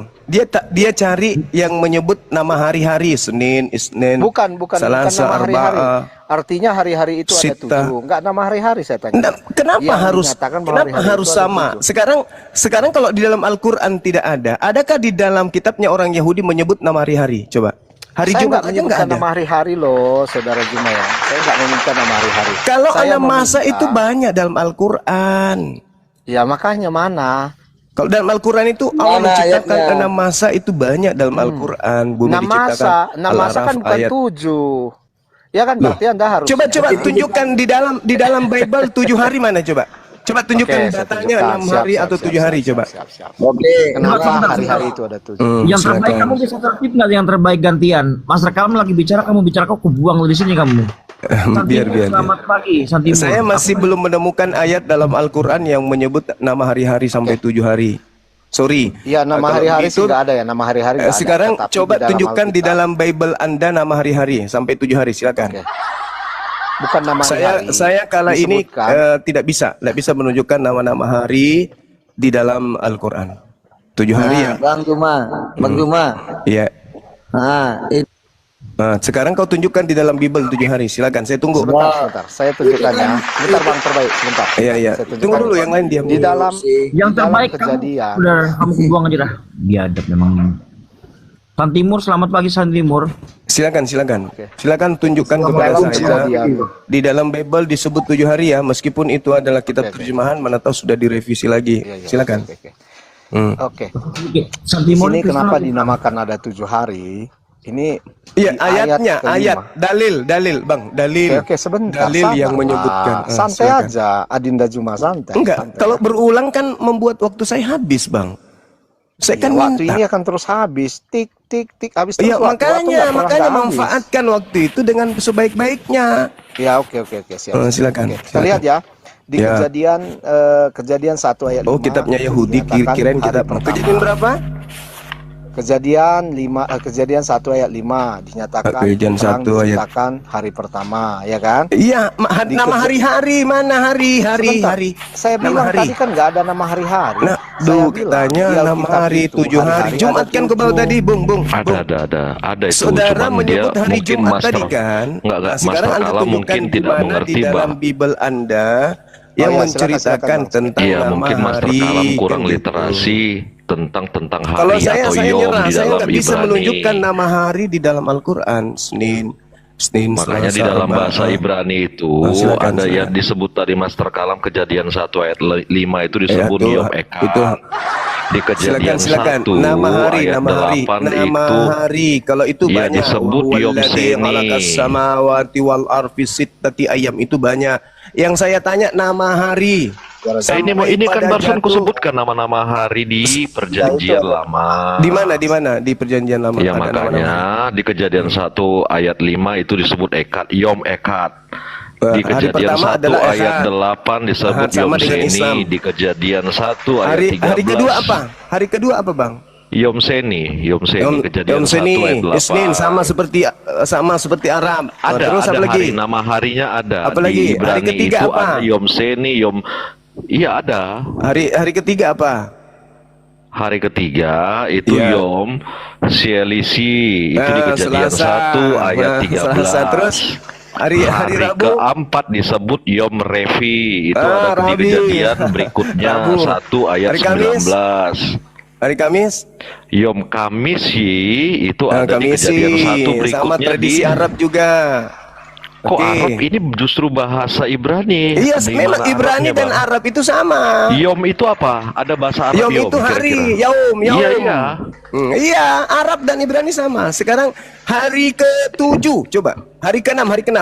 Dia cari yang menyebut nama hari-hari, Senin, Isnin, Bukan Selasa, nama hari-hari. Arba'ah. Artinya hari-hari itu ada Sita. 7. Enggak nama hari-hari saya tanya. Nah, kenapa Yang harus dinyatakan bahwa hari-hari itu ada sama? 7. Sekarang kalau di dalam Al-Qur'an tidak ada, adakah di dalam kitabnya orang Yahudi menyebut nama hari-hari? Coba. Hari Saya Jumat nggak aja nggak menyebutkan ada. nama hari-hari loh, saudara Juma ya. Saya nggak meminta nama hari-hari. Kalau Saya anak masa meminta- itu banyak dalam Al-Qur'an. Ya makanya mana? Kalau dalam Al-Qur'an itu Allah Mana menciptakan ayatnya? enam masa itu banyak dalam Al-Qur'an. Bumi Enam masa, diciptakan. 6 masa kan Al-Araf bukan ayat. 7. Ya kan berarti Anda harus Coba tunjukkan di dalam Bible 7 hari mana coba? Coba tunjukkan Oke, saya datanya tunjukkan. 6 hari Siap, atau siap, 7 hari siap, coba. siap. Oke. Kenapa Sebentar, hari-hari itu ada 7? Yang terbaik Silakan. kamu bisa tertib nggak yang terbaik gantian? Mas Kalam lagi bicara, kamu bicara, kok kubuang di sini kamu. biar. Selamat pagi, Santimur. Saya masih belum menemukan ayat dalam Al-Qur'an yang menyebut nama hari-hari sampai 7 hari. Sorry. Iya, nama Kalau hari-hari begitu, sih nggak ada ya, nama hari-hari nggak ada. sekarang Tetapi coba di dalam tunjukkan di Alkitab- dalam Bible Anda nama hari-hari sampai 7 hari, silakan. Oke. Bukan nama hari-hari. Saya kala ini disebutkan. tidak bisa menunjukkan nama-nama hari di dalam Al-Qur'an. 7 hari ya. Bang Juma. Iya. Nah, itu Nah, sekarang kau tunjukkan di dalam Bible 7 hari. Silakan, saya tunggu. Sebentar. Saya tunjukkan ya. Sebentar Bang terbaik, sebentar. Iya. Saya tunjukkan. Tunggu dulu yang lain diam. Di dalam Yang di dalam terbaik kejadian. kamu, udah kamu kubuang aja dah. Biadab memang. Santimur, selamat pagi Santimur. Silakan. Oke. Silakan tunjukkan kepada dalam saya. kejadian. Di dalam Bible disebut 7 hari ya, meskipun itu adalah kitab Oke. terjemahan, mana tahu sudah direvisi lagi. Iya, iya. Silakan. Oke. Hmm. Oke. Oke, Santimur Ini itu kenapa selamat. dinamakan ada 7 hari? Ini Iya, di ayatnya, kelima. ayat, dalil, Bang, dalil. Oke, sebentar. Dalil sabar, yang Pak. menyebutkan. Santai silakan. aja, Adinda Juma santai. Enggak, santai. kalau berulang kan membuat waktu saya habis, Bang. Saya Iya, kan waktu minta. ini akan terus habis, tik habis terus. Iya, waktu nggak makanya pernah nggak habis. manfaatkan waktu itu dengan sebaik-baiknya. Ya, oke, siap. Silakan, Oke, kita silakan. lihat ya. Di Ya. kejadian 1 ayat 5. Oh, kitabnya Yahudi, dinyatakan kirain hari kitab. pertama. Kejadian berapa? Kejadian 1 ayat 5 dinyatakan Kejadian perang 1 ayat. diciptakan hari pertama, ya kan? Iya, Di nama kerja- hari-hari mana hari-hari Sebentar. hari. Saya Nama bilang hari. tadi kan nggak ada nama hari-hari. Nah, Saya bilang, katanya di 6 Alkitab hari, itu 7 hari. hari-hari Jumat ada kan kau baru 7. tadi, Bung. Ada itu. Saudara Cuman dia menyebut hari mungkin Jumat master, tadi kan? Enggak, Nah, sekarang master Anda Kalam tunjukkan mungkin di tidak mana mengerti, di dalam Bang. Bible Anda yang ya, menceritakan silakan, tentang Iya, nama mungkin Master hari. Kalam kurang kan gitu. literasi tentang Kalau hari saya atau nyerah, yom di saya dalam nggak bisa Ibrani. menunjukkan nama hari di dalam Al-Quran. Senin, Senin, Makanya di Selasa, dalam Rabu. bahasa Ibrani itu Silakan, ada yang silakan. disebut tadi Master Kalam Kejadian 1 ayat 5 itu disebut Itu- Yom itu- Eka. Di Kejadian Silakan, 1 nama hari, ayat nama hari, 8 nama itu hari. Kalau itu ya banyak. disebut Yom Wahuwallazi Seni. khalaqas samawati wal ardi sittati ayyam, itu banyak. Yang saya tanya nama hari. ini kan pada barusan jatuh. kusebutkan nama-nama hari di Perjanjian Lama. Di mana? Di mana? Di Perjanjian Lama. Ya ada makanya nama-nama. di Kejadian 1 ayat 5 itu disebut Ekad, Yom Ekad. Di Hari Kejadian pertama 1 adalah ayat Ehad. 8 disebut Ehad sama Yom dengan Islam. Seni. Di Kejadian 1 ayat Hari 13. hari kedua apa? Hari kedua apa, Bang? Yom Seni. Kejadian Yom 1 Seni, ayat 8. Isnin sama seperti Arab. Ada, Terus ada apa lagi? hari, nama harinya ada. Apa lagi? Di Hari Ibrani ketiga itu apa? ada Yom Seni, Iya ada. Hari ketiga apa? Hari ketiga itu Iya. Yom Sielisi. Itu di Kejadian Selasa. 1 ayat 13. Selasa. Terus hari Rabu. keempat disebut Yom Revi. Itu Ah, ada di Rabi. Kejadian berikutnya Rabu. 1 ayat Hari Kamis. 19. Hari Kamis. Yom Kamisi itu ada di Kamisi. Kejadian 1 Sama berikutnya tradisi di Arab juga. Kok Oke. Arab ini justru bahasa Ibrani? Iya, Di memang mana Ibrani Arabnya, dan Bang? Arab itu sama. Yom itu apa? Ada bahasa Arab Yom itu hari, kira-kira? Yaum. Iya, iya. Iya, Arab dan Ibrani sama. Sekarang hari ke-7, coba. Hari ke-6, hari ke-6.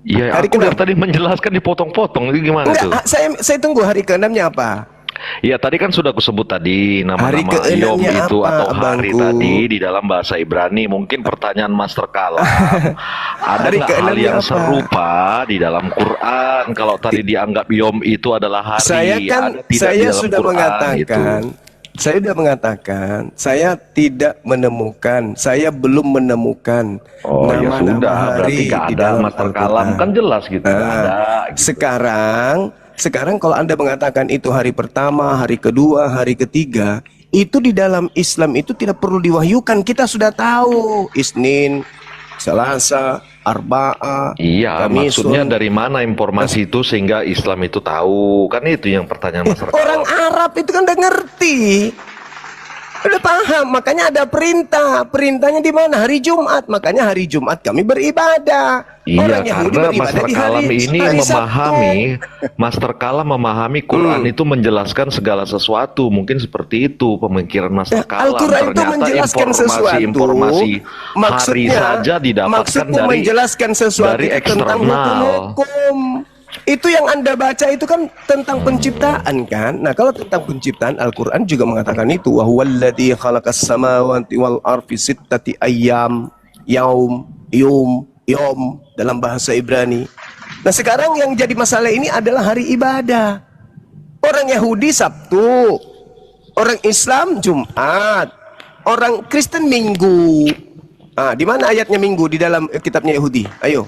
Iya, Hari aku ke-6. dari tadi menjelaskan dipotong-potong. Itu gimana tuh? Enggak, saya tunggu hari ke-6-nya apa? Iya, tadi kan sudah aku sebut tadi Hari nama-nama Yom ke-6-nya itu apa, atau hari abangku? tadi di dalam bahasa Ibrani. Mungkin pertanyaan Master Kalam. Ada Hari nggak hal ke-6-nya yang apa? serupa di dalam Quran? Kalau tadi dianggap Yom itu adalah hari, Saya kan, ada tidak di saya dalam sudah Quran mengatakan, itu? saya sudah mengatakan, saya tidak menemukan, saya belum menemukan Oh ya nama-nama sudah, berarti hari nggak di ada dalam Master Al-Quran. Kalam kan jelas gitu. Nggak Nah, ada. Gitu. Sekarang kalau Anda mengatakan itu hari pertama, hari kedua, hari ketiga, itu di dalam Islam itu tidak perlu diwahyukan. Kita sudah tahu Isnin, Selasa, Arba'ah, Iya, Kamisun. maksudnya dari mana informasi itu sehingga Islam itu tahu? Kan itu yang pertanyaan Master Orang Kalam. Arab itu kan udah ngerti. Udah paham, makanya ada perintah. Perintahnya di mana? Hari Jumat. Makanya hari Jumat kami beribadah. Iya, Orang Yahudi karena beribadah Master di Kalam hari, ini hari memahami, Sabtu. Master Kalam memahami Quran itu menjelaskan segala sesuatu. Mungkin seperti itu pemikiran Master Kalam. Al-Quran itu Ternyata menjelaskan sesuatu. informasi hari saja didapatkan maksudnya dari menjelaskan sesuatu dari itu tentang eksternal. hukum-hukum. Itu yang Anda baca itu kan tentang penciptaan kan. Nah, kalau tentang penciptaan Al-Quran juga mengatakan itu, wa huwallazi khalaqas samawati wal ardi sittati ayyam, yom dalam bahasa Ibrani. Nah, sekarang yang jadi masalah ini adalah hari ibadah. Orang Yahudi Sabtu, orang Islam Jumat, orang Kristen Minggu. Ah, di mana ayatnya Minggu di dalam kitabnya Yahudi? Ayo.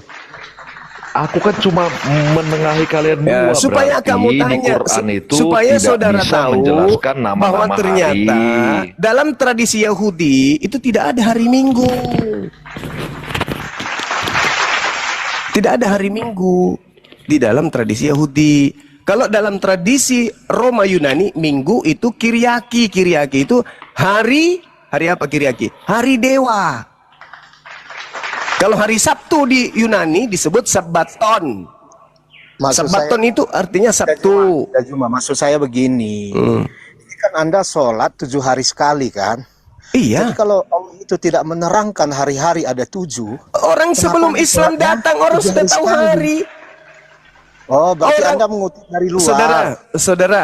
Aku kan cuma menengahi kalian Ya, dua, supaya berarti kamu di tanya, Quran itu supaya tidak saudara bisa tahu menjelaskan bahwa nama-nama ternyata hari. dalam tradisi Yahudi itu tidak ada hari Minggu. Tidak ada hari Minggu di dalam tradisi Yahudi. Kalau dalam tradisi Roma Yunani, Minggu itu Kiriaki. Kiriaki itu hari apa Kiriaki? Hari dewa. Kalau hari Sabtu di Yunani disebut Sabaton. Sabaton itu artinya Sabtu. Ya cuma maksud saya begini. Ini kan Anda sholat 7 hari sekali kan? Iya. Jadi kalau Allah itu tidak menerangkan hari-hari ada 7. Orang sebelum Kenapa Islam sholatnya datang, orang 7 sudah hari tahu sekali? hari. Oh, berarti Orang- Anda mengutip dari luar. Saudara,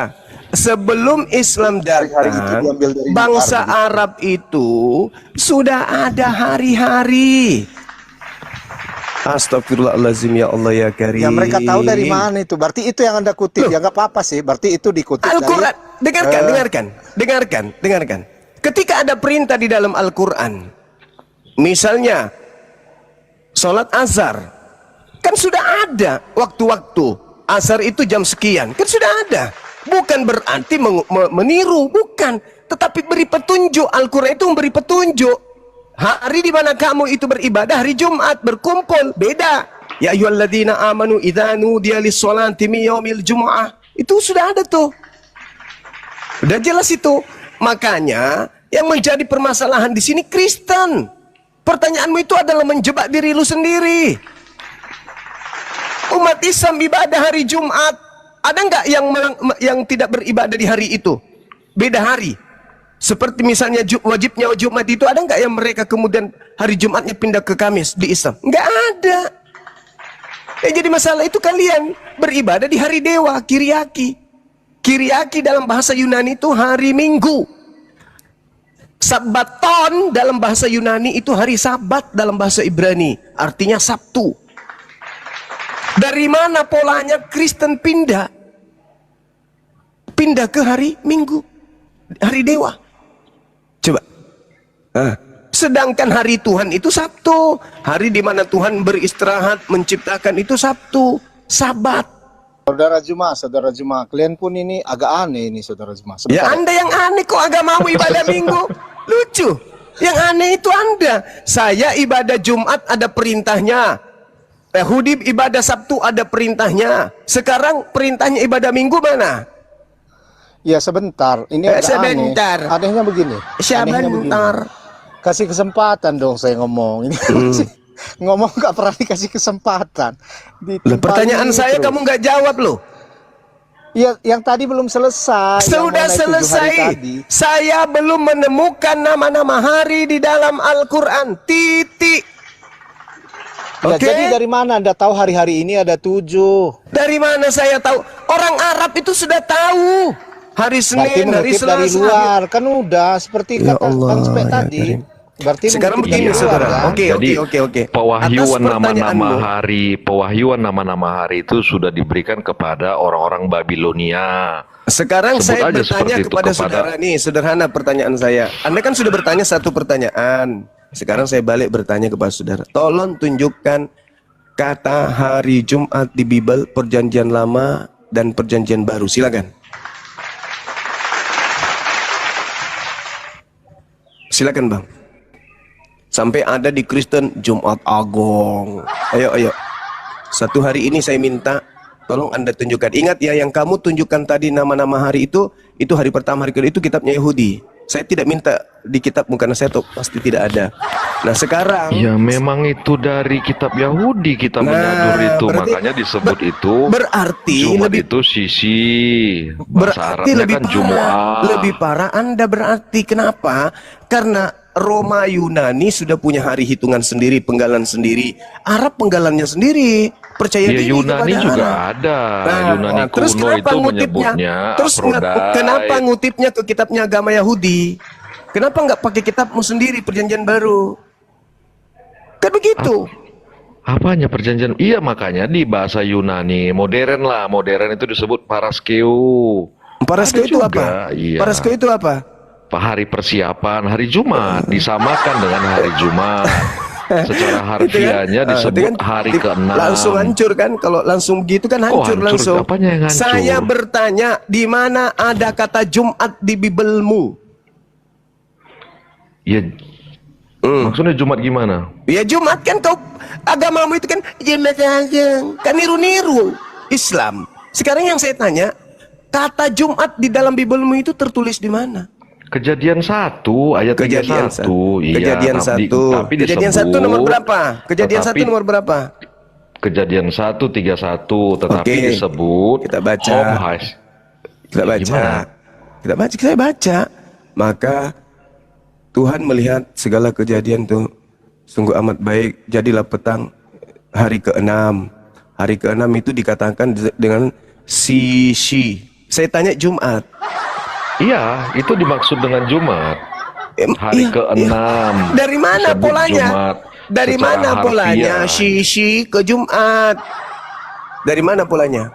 sebelum Islam Hari-hari itu datang, diambil dari bangsa luar, Arab itu sudah ada hari-hari. Astagfirullahaladzim, ya Allah ya Karim. Ya mereka tahu dari mana itu. Berarti itu yang Anda kutip. Ya nggak apa-apa sih. Berarti itu dikutip Al-Quran, dari dengarkan. Ketika ada perintah di dalam Al-Quran, misalnya sholat azhar, kan sudah ada waktu-waktu. Azhar itu jam sekian, kan sudah ada. Bukan berarti meniru, bukan. Tetapi beri petunjuk. Al-Quran itu memberi petunjuk. Hari di mana kamu itu beribadah, hari Jumat berkumpul, beda. Ya ayyuhalladzina amanu idza nudiya lis-sholati min yaumil jumu'ah. Itu sudah ada tuh. Udah jelas itu. Makanya yang menjadi permasalahan di sini Kristen. Pertanyaanmu itu adalah menjebak diri lu sendiri. Umat Islam ibadah hari Jumat. Ada nggak yang tidak beribadah di hari itu? Beda hari. Seperti misalnya wajibnya Jumat itu, ada nggak yang mereka kemudian hari Jumatnya pindah ke Kamis di Islam? Nggak ada. Jadi masalah itu kalian beribadah di hari Dewa, Kiriaki. Kiriaki dalam bahasa Yunani itu hari Minggu. Sabbaton dalam bahasa Yunani itu hari Sabat dalam bahasa Ibrani. Artinya Sabtu. Dari mana polanya Kristen pindah? Pindah ke hari Minggu. Hari Dewa. Coba. Sedangkan hari Tuhan itu Sabtu. Hari di mana Tuhan beristirahat, menciptakan itu Sabtu. Sabat. Saudara Juma, kalian pun ini agak aneh ini saudara Juma. Ya Anda yang aneh kok agamamu ibadah Minggu. Lucu. Yang aneh itu Anda. Saya ibadah Jumat ada perintahnya. Yahudi ibadah Sabtu ada perintahnya. Sekarang perintahnya ibadah Minggu mana? Ya sebentar, ini agak sebentar. aneh. Anehnya begini. Sebentar. Kasih kesempatan dong saya ngomong. Ini ngomong gak pernah dikasih kesempatan. Pertanyaan saya terus. kamu nggak jawab loh. Ya, yang tadi belum selesai. Sudah selesai. Saya belum menemukan nama-nama hari di dalam Al-Quran. Titik. Ya, Oke. jadi dari mana Anda tahu hari-hari ini ada 7? Dari mana saya tahu? Orang Arab itu sudah tahu. Hari Berarti Senin, hari mengutip dari Selasa. luar. Kan udah seperti Ya kata Allah, Bang Spek ya tadi. Karim. Berarti Sekarang mengutip begini dari luar, saudara. kan? Oke. Jadi pewahyuan Atas pertanyaanmu. pewahyuan nama-nama hari itu sudah diberikan kepada orang-orang Babilonia. Sekarang Sebut saya aja bertanya seperti itu kepada saudara nih, sederhana pertanyaan saya. Anda kan sudah bertanya satu pertanyaan. Sekarang saya balik bertanya kepada saudara. Tolong tunjukkan kata hari Jumat di Bible, Perjanjian Lama dan Perjanjian Baru. Silakan. Silakan Bang. Sampai ada di Kristen Jumat Agung. Ayo. Satu hari ini saya minta tolong Anda tunjukkan. Ingat ya, yang kamu tunjukkan tadi nama-nama hari itu hari pertama, hari kedua itu kitabnya Yahudi. Saya tidak minta di kitabmu karena saya tahu pasti tidak ada. Nah sekarang Ya memang itu dari kitab Yahudi kita menyadur itu, berarti- makanya disebut itu berarti Jumat lebih itu sisi. Bahasa berarti Arabnya lebih kan parah, Jumu'ah. lebih parah Anda berarti. Kenapa? Karena Roma Yunani sudah punya hari hitungan sendiri, penggalan sendiri. Arab penggalannya sendiri. Percaya Ya diri Yunani kepada juga Arab. ada. Yunani terus kuno kenapa itu ngutipnya? menyebutnya Terus Aphrodite. kenapa ngutipnya ke kitabnya agama Yahudi? Kenapa nggak pakai kitabmu sendiri, Perjanjian Baru? Kan begitu. Apanya perjanjian? Iya makanya di bahasa Yunani modern lah. Modern itu disebut paraskeu. Paraskeu Ada itu juga, apa? iya. Paraskeu itu apa? Hari persiapan, hari Jumat disamakan dengan hari Jumat. Secara harfiahnya disebut hari ke-6. Langsung hancur kan? Kalau langsung begitu kan hancur, hancur? langsung. Apanya yang hancur? Saya bertanya, di mana ada kata Jumat di Bibelmu? Ya, maksudnya Jumat gimana? Ya Jumat kan kau agamamu itu kan Jumat Agung. Kan niru-niru Islam. Sekarang yang saya tanya, kata Jumat di dalam Bibelmu itu tertulis di mana? Kejadian 1 ayat 31. Iya, Kejadian 1. tapi Kejadian 1 disebut, nomor berapa? Kejadian 1 tetapi- nomor berapa? Kejadian 1:31, tetapi Oke. disebut Kita baca. Hom Has- Kita baca. Gimana? Saya baca. Maka Tuhan melihat segala kejadian itu sungguh amat baik. Jadilah petang hari ke-6. Hari ke-6 itu dikatakan dengan Shishi. Saya tanya Jumat. Iya, itu dimaksud dengan Jumat. Hari Iya, ke-6. iya. Dari mana disebut polanya? Jumat. Dari Secara mana polanya? harfiah. Shishi ke Jumat. Dari mana polanya?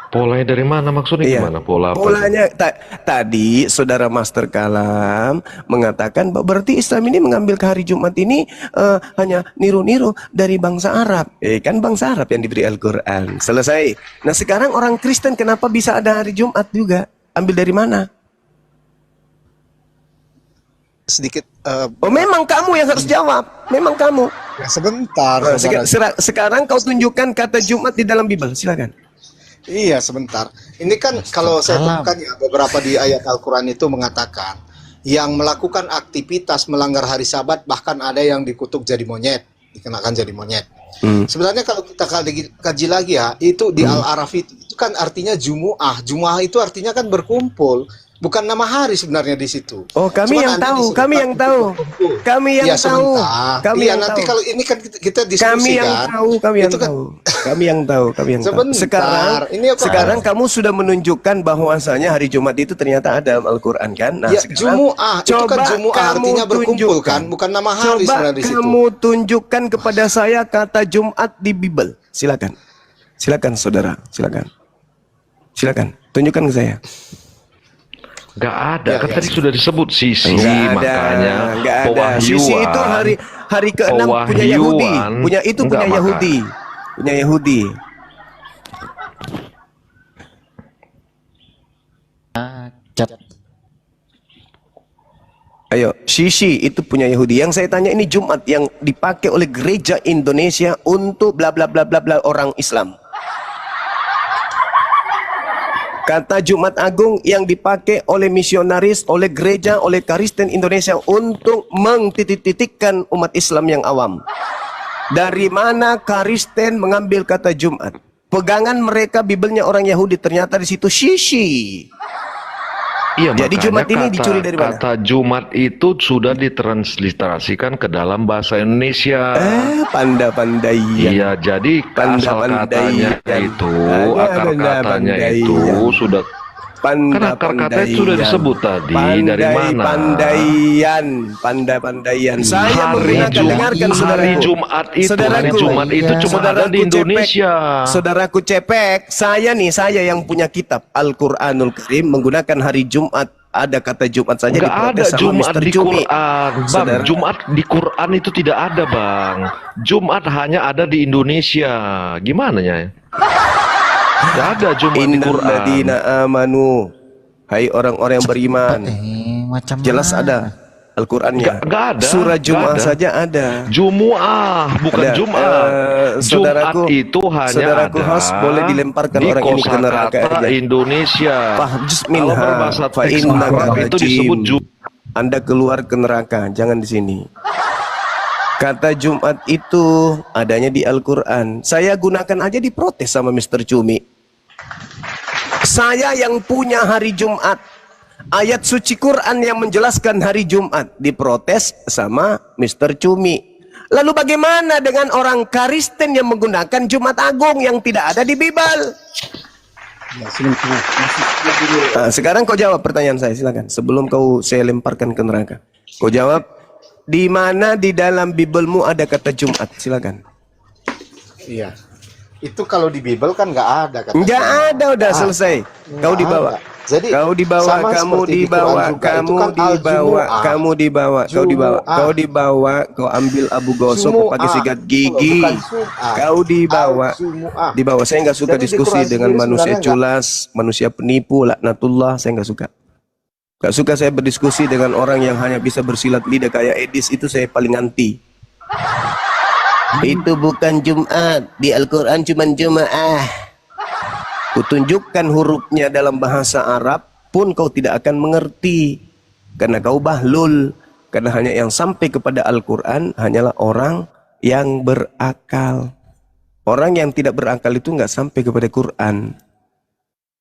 Polanya dari mana maksudnya Iya. gimana? Pola apa? Polanya tadi saudara Master Kalam mengatakan bahwa berarti Islam ini mengambil ke hari Jumat ini hanya niru-niru dari bangsa Arab. Kan bangsa Arab yang diberi Al-Quran. Selesai. Nah sekarang orang Kristen kenapa bisa ada hari Jumat juga? Ambil dari mana? Sedikit Oh memang kamu yang harus jawab. Memang kamu. ya sebentar. Nah, saudara. sekarang kau tunjukkan kata Jumat di dalam Bible. Silakan. Iya sebentar. Ini kan kalau saya temukan ya beberapa di ayat Al-Quran itu mengatakan yang melakukan aktivitas melanggar hari Sabat, bahkan ada yang dikutuk jadi monyet, dikenakan jadi monyet. Sebenarnya kalau kita kaji lagi ya, itu di Al-Araf itu kan artinya Jumu'ah. Jumu'ah itu artinya kan berkumpul, bukan nama hari sebenarnya di situ. Oh, kami Cuman yang Anda tahu, disebut kami yang tahu. berkumpul. Kami yang Ya, tahu. sebentar. Kami Iya, yang nanti tahu. kalau ini kan kita diskusi Kami yang kan. tahu, kami yang Itu kan- tahu. Kami yang tahu, kami yang tahu. Sebentar, ini apa? Sekarang kamu sudah menunjukkan bahwasanya hari Jumat itu ternyata ada dalam Al-Qur'an kan? Nah, Ya, sekarang Jumu'ah itu kan coba Jumu'ah kamu artinya berkumpul tunjukkan. kan, bukan nama hari Coba sebenarnya di situ. kamu tunjukkan kepada saya kata Jumat di Bible. Silakan. Silakan saudara, silakan. Silakan, tunjukkan ke saya. Nggak ada, Ya, kan ya, tadi sudah disebut sisi, Enggak makanya ada. pewahyuan. Sisi itu hari ke-6 punya Yahudi. Punya itu Enggak, punya maka. Yahudi. Punya Yahudi. Ayo, sisi itu punya Yahudi. Yang saya tanya ini Jumat yang dipakai oleh gereja Indonesia untuk bla bla bla bla bla orang Islam. Kata Jumat Agung yang dipakai oleh misionaris, oleh gereja, oleh Kristen Indonesia untuk mengtitik-titikkan umat Islam yang awam. Dari mana Kristen mengambil kata Jumat? Pegangan mereka Bibelnya orang Yahudi, ternyata di situ sisi. Iya, Jadi makanya Jumat ini dicuri dari mana? Kata Jumat itu sudah ditransliterasikan ke dalam bahasa Indonesia. Pandai-pandaian. Iya, jadi asal katanya itu, akar katanya itu sudah kan akar katanya sudah disebut tadi dari mana? Pandai-pandaian. Saya Hari menggunakan, dengarkan hari saudaraku. Jumat itu, Saudaraku, hari Jumat itu cuma ada saudaraku di Indonesia. Cepek, saudaraku Cepek, saya yang punya kitab Al-Quranul Karim menggunakan hari Jumat. Ada kata Jumat saja Nggak ada diprotes sama Jumat Mr. di Cumi. Quran, Bang. Saudara. Jumat di Quran itu tidak ada, Bang. Jumat hanya ada di Indonesia. Gimana ya? Nggak ada Jumat di Quran. Innalladzina amanu. Hai orang-orang yang beriman. Jelas ada Al-Qur'annya. Nggak ada, Surah nggak Jumu'ah ada. saja ada. Jumu'ah, bukan Ada. Jumat. Saudaraku, Jumat itu hanya saudaraku ada host, boleh dilemparkan di orang ini ke neraka kosakata aja. Indonesia. Fahjus Kalau minha berbahasa fa teks innaka Arab itu rajim. disebut Jumat. Anda keluar ke neraka, jangan di sini. Kata Jumat itu adanya di Al-Quran. Saya gunakan aja diprotes sama Mr. Cumi. Saya yang punya hari Jumat. Ayat suci Quran yang menjelaskan hari Jumat diprotes sama Mr. Cumi. Lalu bagaimana dengan orang Kristen yang menggunakan Jumat Agung yang tidak ada di Bible? Nah, sekarang kau jawab pertanyaan saya, silakan. Sebelum saya lemparkan ke neraka. Kau jawab, di mana di dalam Biblemu ada kata Jumat? Silakan. Iya. Itu kalau di Bible kan nggak ada kata Nggak Jumat. ada, udah selesai. Kau Nggak dibawa. ada. Jadi, Kau dibawa, sama kamu seperti di dibawa, Quran juga, itu kamu kan dibawa, Al-Jumu'ah. kamu dibawa, kau dibawa, Jumu'ah. kau dibawa, kau ambil abu gosok, kau pakai Jumu'ah. sikat gigi, Bukan Jumu'ah. kau dibawa, Al-Jumu'ah. dibawa. Saya nggak suka Jadi di diskusi Quran dengan sendiri manusia sebenarnya culas, manusia penipu, laknatullah. Saya nggak suka. Nggak suka saya berdiskusi dengan orang yang hanya bisa bersilat lidah kayak Edis, itu saya paling anti. Itu bukan Jumat, di Al-Quran cuman Jumaah. Kutunjukkan hurufnya dalam bahasa Arab pun kau tidak akan mengerti, karena kau bahlul. Karena hanya yang sampai kepada Al-Quran hanyalah orang yang berakal. Orang yang tidak berakal itu nggak sampai kepada Quran.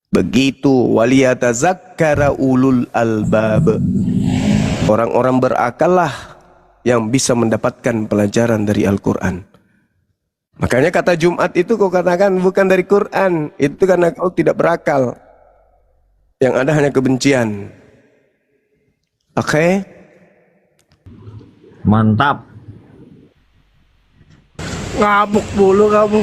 Begitu, waliyatazakkara ulul albab. Orang-orang berakal lah yang bisa mendapatkan pelajaran dari Al-Quran. Makanya kata Jumat itu kau katakan bukan dari Quran. Itu karena kau tidak berakal. Yang ada hanya kebencian. Oke? Mantap. Ngabuk mulu kamu.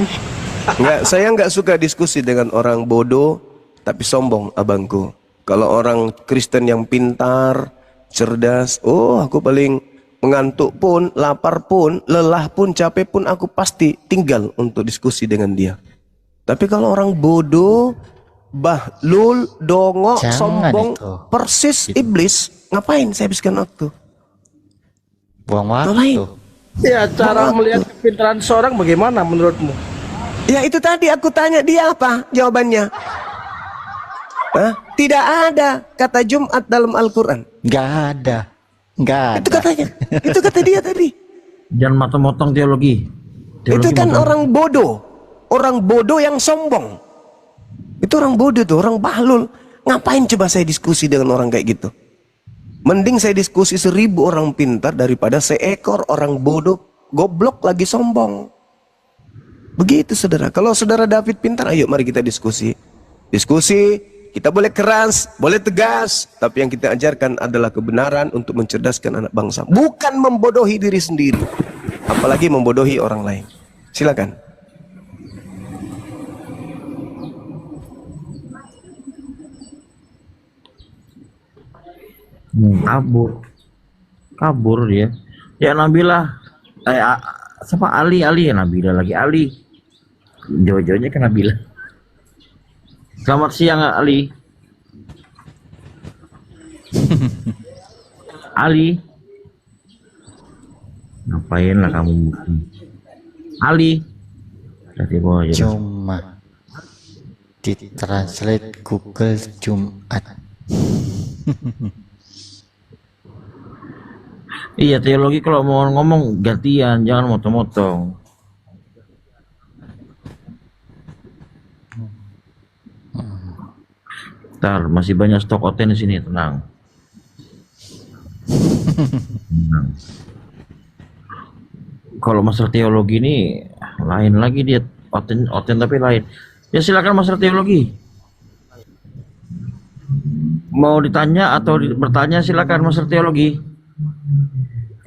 Enggak, saya nggak suka diskusi dengan orang bodoh tapi sombong, abangku. Kalau orang Kristen yang pintar, cerdas, oh aku paling mengantuk pun, lapar pun, lelah pun, capek pun aku pasti tinggal untuk diskusi dengan dia. Tapi kalau orang bodoh, bahlul, dongok, Jangan sombong, itu. persis iblis, ngapain saya habiskan waktu? Buang Ngapain? waktu. Ya, cara melihat kepintaran seorang bagaimana menurutmu? Ya itu tadi aku tanya dia apa jawabannya. Hah? Tidak ada kata Jumat dalam Al-Quran. Nggak ada. Nggak Itu ada. katanya. Itu kata dia tadi. Jangan motong-motong teologi. Itu kan motong. orang bodoh. Orang bodoh yang sombong. Itu orang bodoh tuh, orang bahlul. Ngapain coba saya diskusi dengan orang kayak gitu? Mending saya diskusi 1000 orang pintar daripada seekor orang bodoh, goblok lagi sombong. Begitu saudara. Kalau saudara David pintar, ayo mari kita diskusi. Diskusi, kita boleh keras, boleh tegas, tapi yang kita ajarkan adalah kebenaran untuk mencerdaskan anak bangsa. Bukan membodohi diri sendiri, apalagi membodohi orang lain. Silakan. Kabur dia. Ya Nabila, siapa Ali ya Nabila lagi Ali. Jauh-jauhnya kan Nabila. Selamat siang Ali. Ali. Ngapain lah kamu? Ali. Cuma ditranslate Google Jumat. Iya, teologi kalau mau ngomong gantian, jangan motong-motong. Ntar masih banyak stok oten di sini, tenang. Tenang. Kalau masalah teologi ini lain lagi dia, oten tapi lain. Ya silakan masalah teologi. Mau ditanya atau bertanya silakan masalah teologi.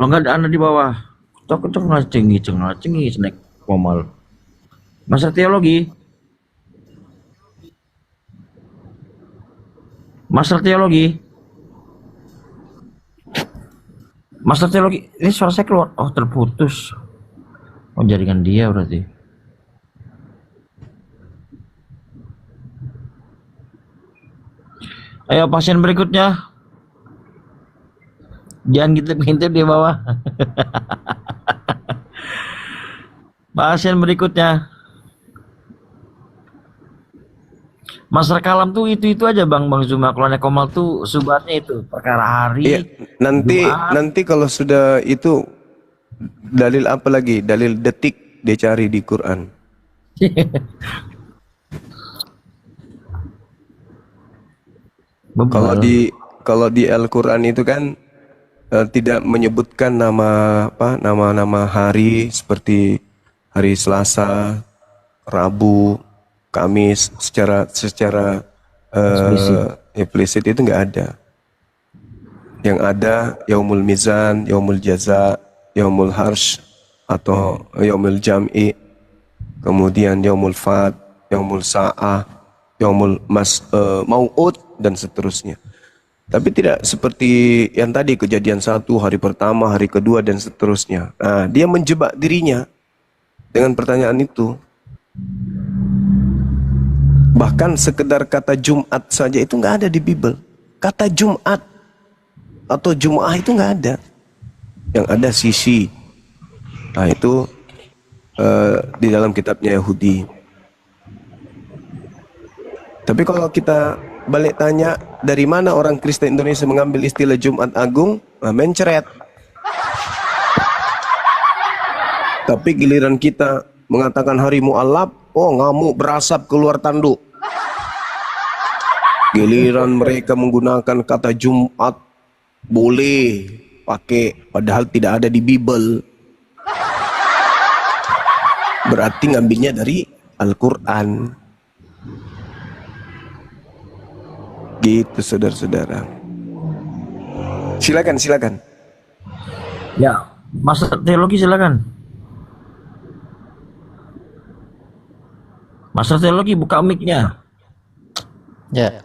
Kalau nggak ada anda di bawah, cok ngacengi snack komal. Masalah teologi. Masalah teologi. Masalah teologi. Ini suara saya keluar. Oh terputus. Oh jaringan dia berarti. Ayo pasien berikutnya. Jangan ngintip-ngintip di bawah. Pasien berikutnya. Masalah kalam tuh itu aja Bang Zuma. Kalau Komal tuh subatnya itu perkara hari. Iya, nanti kalau sudah itu dalil apa lagi? Dalil detik dia cari di Quran. Kalau di Al-Quran itu kan tidak menyebutkan nama hari seperti hari Selasa, Rabu, Kamis secara eksplisit itu nggak ada. Yang ada Yaumul Mizan, Yaumul Jaza, Yaumul Harsh atau Yaumul Jam'i, kemudian Yaumul Fat, Yaumul Sa'ah, Yaumul Mau'ud dan seterusnya. Tapi tidak seperti yang tadi kejadian 1, hari pertama, hari kedua dan seterusnya. Nah, dia menjebak dirinya dengan pertanyaan itu. Bahkan sekedar kata Jumat saja itu nggak ada di Bible. Kata Jumat atau Jum'ah itu nggak ada. Yang ada sisi. Nah itu di dalam kitabnya Yahudi. Tapi kalau kita balik tanya dari mana orang Kristen Indonesia mengambil istilah Jumat Agung, mencret. Tapi giliran kita mengatakan hari mu'alaf, oh ngamuk berasap keluar tanduk. Giliran mereka menggunakan kata Jumat, boleh pakai, padahal tidak ada di Bible. Berarti ngambilnya dari Al-Quran. Gitu saudara-saudara. Silakan. Ya, masalah teologi silakan. Masalah teologi buka mic-nya. Ya,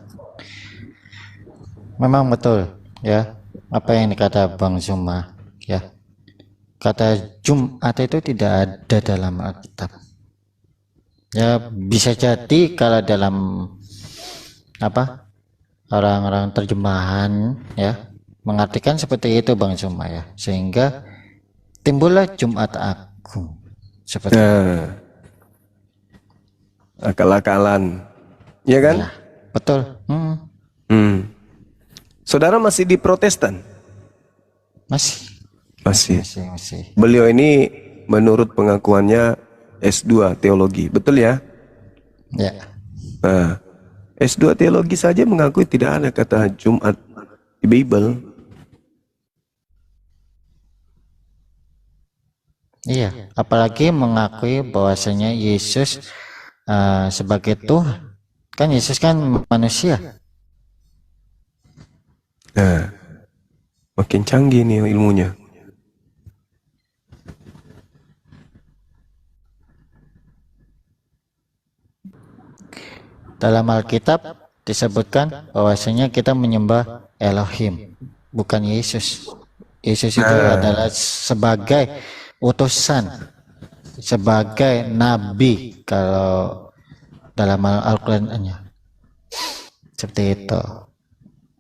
memang betul ya apa yang dikata Bang Zuma ya. Kata Jumat itu tidak ada dalam Alkitab. Ya bisa jadi kalau dalam orang-orang terjemahan ya mengartikan seperti itu Bang Zuma ya, sehingga timbullah Jumat Agung seperti itu. Akal-akalan, ya kan? Ya, betul. Hmm. Saudara masih di Protestan? Masih. Masih. Masih. Beliau ini menurut pengakuannya S2 teologi, betul ya? Ya. Nah, S2 teologi saja mengakui tidak ada kata Jumat di Bible. Iya, apalagi mengakui bahwasanya Yesus sebagai Tuhan. Kan Yesus kan manusia. Nah, makin canggih nih ilmunya. Dalam Alkitab disebutkan bahwasanya kita menyembah Elohim, bukan Yesus. Yesus itu adalah sebagai utusan, sebagai nabi kalau dalam Al-Qur'annya. Seperti itu.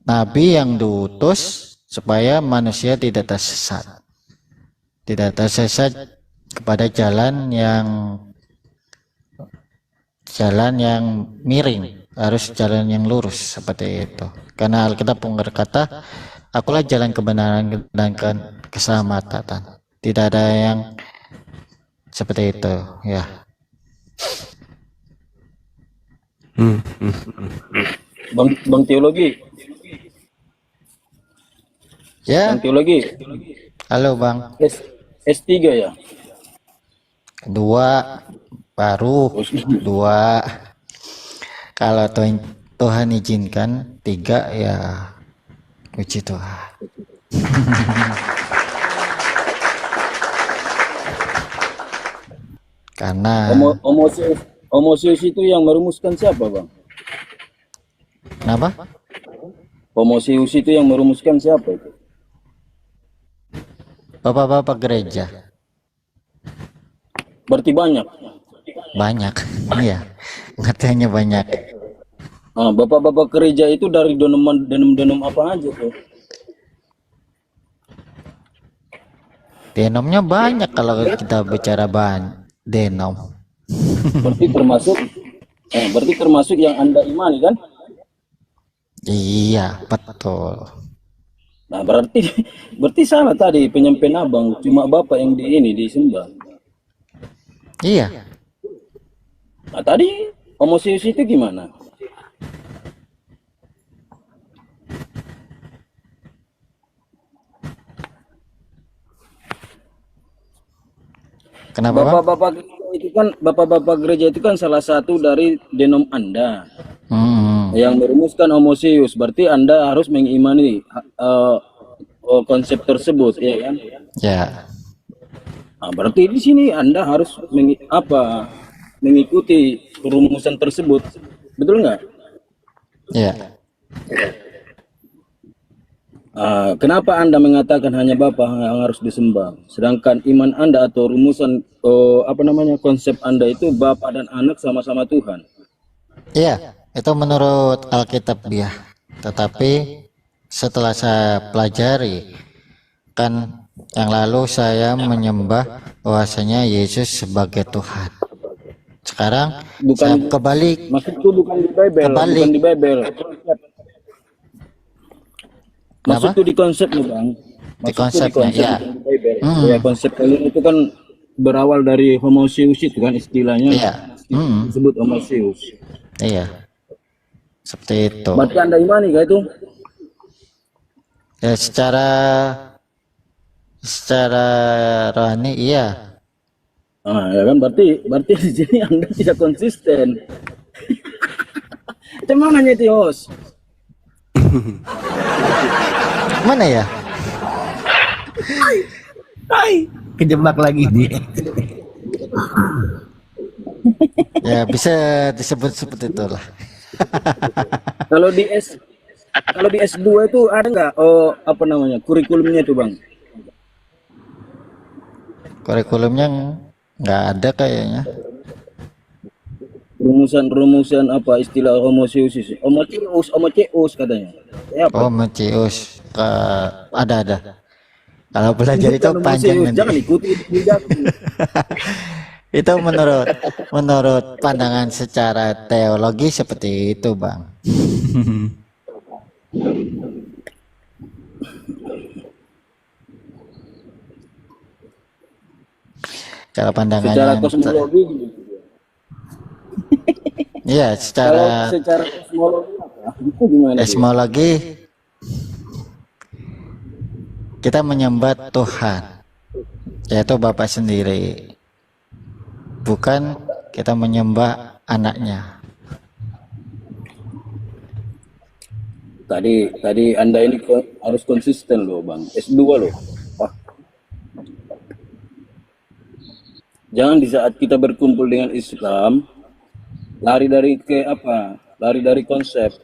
Nabi yang diutus supaya manusia tidak tersesat. Tidak tersesat kepada jalan yang miring, harus jalan yang lurus seperti itu. Karena Alkitab pun berkata, akulah jalan kebenaran dan keselamatan. Tidak ada yang seperti itu, ya. Bang teologi. Ya. Bang teologi. Halo Bang. S3 ya? Dua, baru dua. Kalau Tuhan izinkan 3 ya, puji Tuhan. Karena Homosius itu yang merumuskan siapa, Bang? kenapa? Homosius itu yang merumuskan siapa itu? Bapak-bapak gereja Berarti banyak. iya, ngertinya banyak. Ah, bapak-bapak gereja itu dari denom apa aja tuh? Denomnya banyak kalau kita bicara denom. Berarti termasuk yang Anda imani kan? Iya, betul. Nah, berarti salah tadi penyampaian Abang, cuma Bapak yang disembah. Iya. Nah, tadi Homosius itu gimana? Kenapa, Bang? Bapak-bapak gereja itu kan salah satu dari denom Anda. Hmm. Yang merumuskan Homosius, berarti Anda harus mengimani konsep tersebut, ya kan? Ya. Nah, berarti di sini Anda harus mengikuti rumusan tersebut, betul nggak? Ya. Kenapa Anda mengatakan hanya Bapa yang harus disembah, sedangkan iman Anda atau rumusan konsep Anda itu Bapa dan Anak sama-sama Tuhan? Iya, itu menurut Alkitab ya. Tetapi setelah saya pelajari, kan yang lalu saya menyembah bahwasanya Yesus sebagai Tuhan. Sekarang saya kebalik. Maksudku bukan di Bible, bukan di Bible. Maksudku di konsepnya, Bang. Di konsepnya, ya. Ya, konsep kalian itu kan berawal dari Homosius itu kan istilahnya. Iya. Disebut Homosius. Iya. Seperti itu. Berarti Anda imani kah itu? Ya, secara rohani iya. Ya kan berarti di sini Anda tidak konsisten. Cuman hanya itu, host. Mana ya? Kejebak lagi dia. Ya bisa disebut seperti itulah. Kalau di S2 itu ada nggak kurikulumnya itu, Bang? Kurikulumnya nggak ada kayaknya. Rumusan apa istilah Homosius? Homosius katanya. Ya, apa? Homosius ada. Kalau belajar itu panjang nanti. Jangan ikuti. Itu menurut pandangan secara teologi seperti itu, Bang. Kalau Secara pandangannya, kosmologi gitu. iya, Kalau secara secara kosmologi apa? Itu gimana dia? esmologi kita menyembah Tuhan, yaitu Bapa sendiri, bukan kita menyembah anaknya. Tadi Anda ini harus konsisten loh, Bang. S2 loh. Wah, jangan di saat kita berkumpul dengan Islam lari dari Lari dari konsep.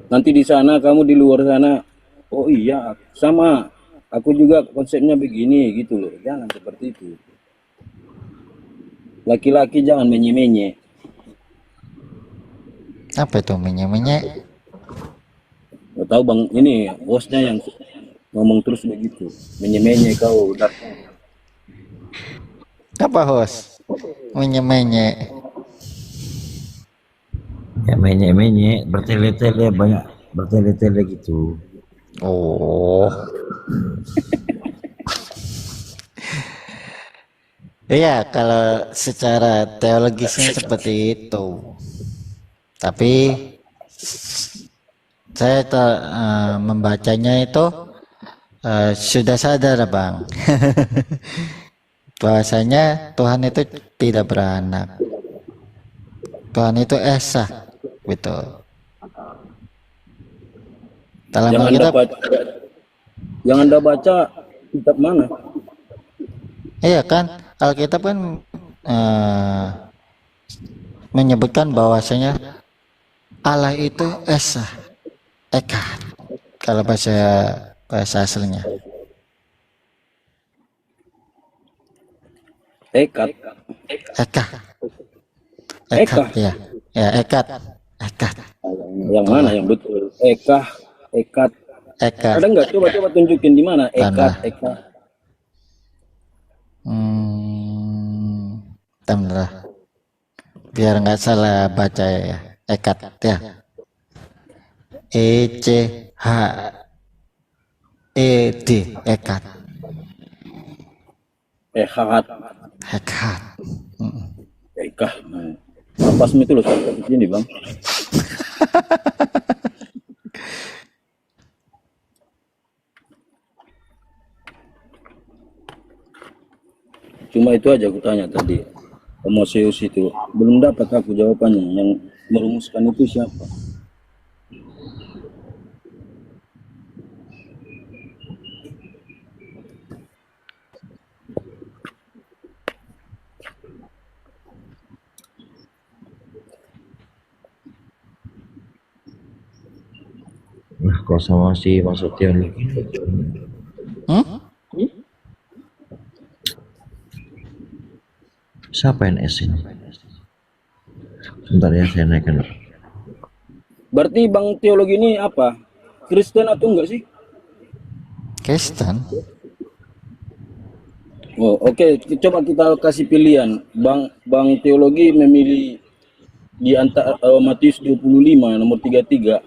Nanti di sana kamu di luar sana, oh iya, sama. Aku juga konsepnya begini gitu loh. Jangan seperti itu. Laki-laki jangan menye-menye. Apa itu menye-menye? Nggak tahu Bang, ini bosnya yang ngomong terus begitu. Menye-menye kau. Apa host? Menye-menye. Ya menye-menye, bertele-tele, banyak bertele-tele gitu. Oh. Iya, kalau secara teologisnya seperti itu. Tapi saya membacanya itu sudah sadar, Bang. Bahwasanya Tuhan itu tidak beranak. Tuhan itu esa, gitu. Dalam Yang Anda Alkitab, baca, kitab mana? iya kan, Alkitab kan menyebutkan bahwasanya Allah itu esa, eka. Kalau bahasa aslinya, Ekat. eka, Eka. ya, ya ekat, ekat, Yang mana yang betul? Ekat. ekat. Ada nggak? Coba tunjukin di mana? Tanda. Ekat. Bentar. Biar nggak salah baca ya, ekat ya. ECHED, ekat. Ekat. Ekat. Ekat. Apa itu loh seperti ini, Bang? Cuma itu aja aku tanya tadi. Homoseus itu belum dapat aku jawabannya. Yang merumuskan itu siapa? Nah, kalau sama si masuk teologi, siapa NS ini? Sebentar ya, saya naikkan. Berarti Bang teologi ini apa? Kristen atau enggak sih? Kristen. Oh, oke. Coba kita kasih pilihan. Bang teologi memilih di antara Matius 25 nomor 33.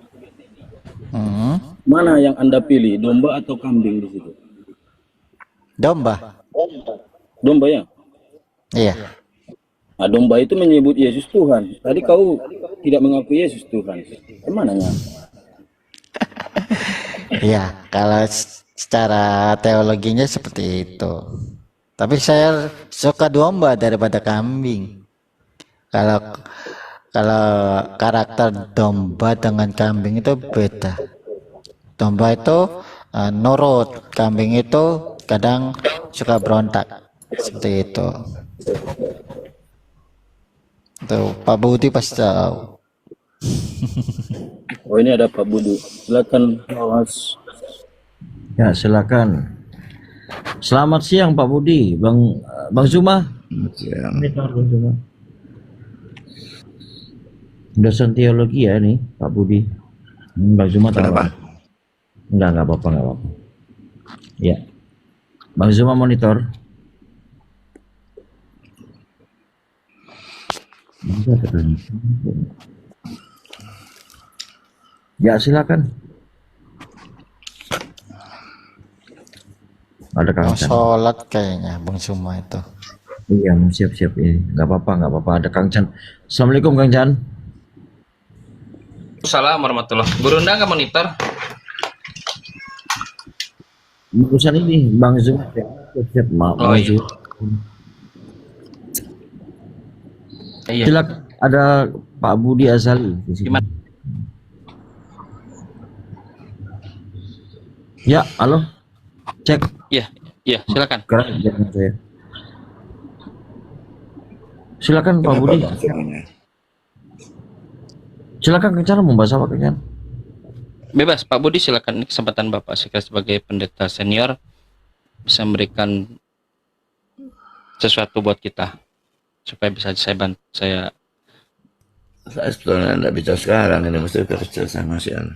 Mana yang Anda pilih? Domba atau kambing di situ? Domba. Domba ya? Iya. Nah, domba itu menyebut Yesus Tuhan. Tadi kau tidak mengakui Yesus Tuhan. Kemananya? Iya, kalau secara teologinya seperti itu. Tapi saya suka domba daripada kambing. Kalau karakter domba dengan kambing itu beda. Domba itu nurut, kambing itu kadang suka berontak. Seperti itu. Tuh, Pak Budi pasti tahu. Oh, ini ada Pak Budi. Silakan, Mas. Ya, silakan. Selamat siang Pak Budi, Bang Zuma. Monitor Bang Zuma. Dosen teologi ya nih, Pak Budi. Bang Zuma tahu. Kenapa? Enggak apa-apa. Ya. Bang Zuma monitor. Ya, silakan. Ada Kang Mau Chan. sholat kayaknya Bang Suma itu. Iya, mau siap-siap ini. Nggak apa-apa. Ada Kang Chan. Assalamualaikum Kang Chan. Assalamualaikum warahmatullahi. Burunda nggak monitor? Barusan ini Bang Zoom. Siap-siap, Oh mau iya. Zoom. Iya. Silakan, ada Pak Budi Azali di sini. Gimana? Ya, halo. Cek. Iya, iya, silakan. Sekarang jangan saya. Silakan Pak Kenapa Budi. Bang Sumanya? Silakan Kang Chan, membahas apa Kang Chan? Bebas, Pak Budi silakan. Ini kesempatan Bapak sebagai pendeta senior bisa memberikan sesuatu buat kita supaya bisa saya bantu. Saya Sebetulnya nggak bisa sekarang, ini mesti kerja sama si An.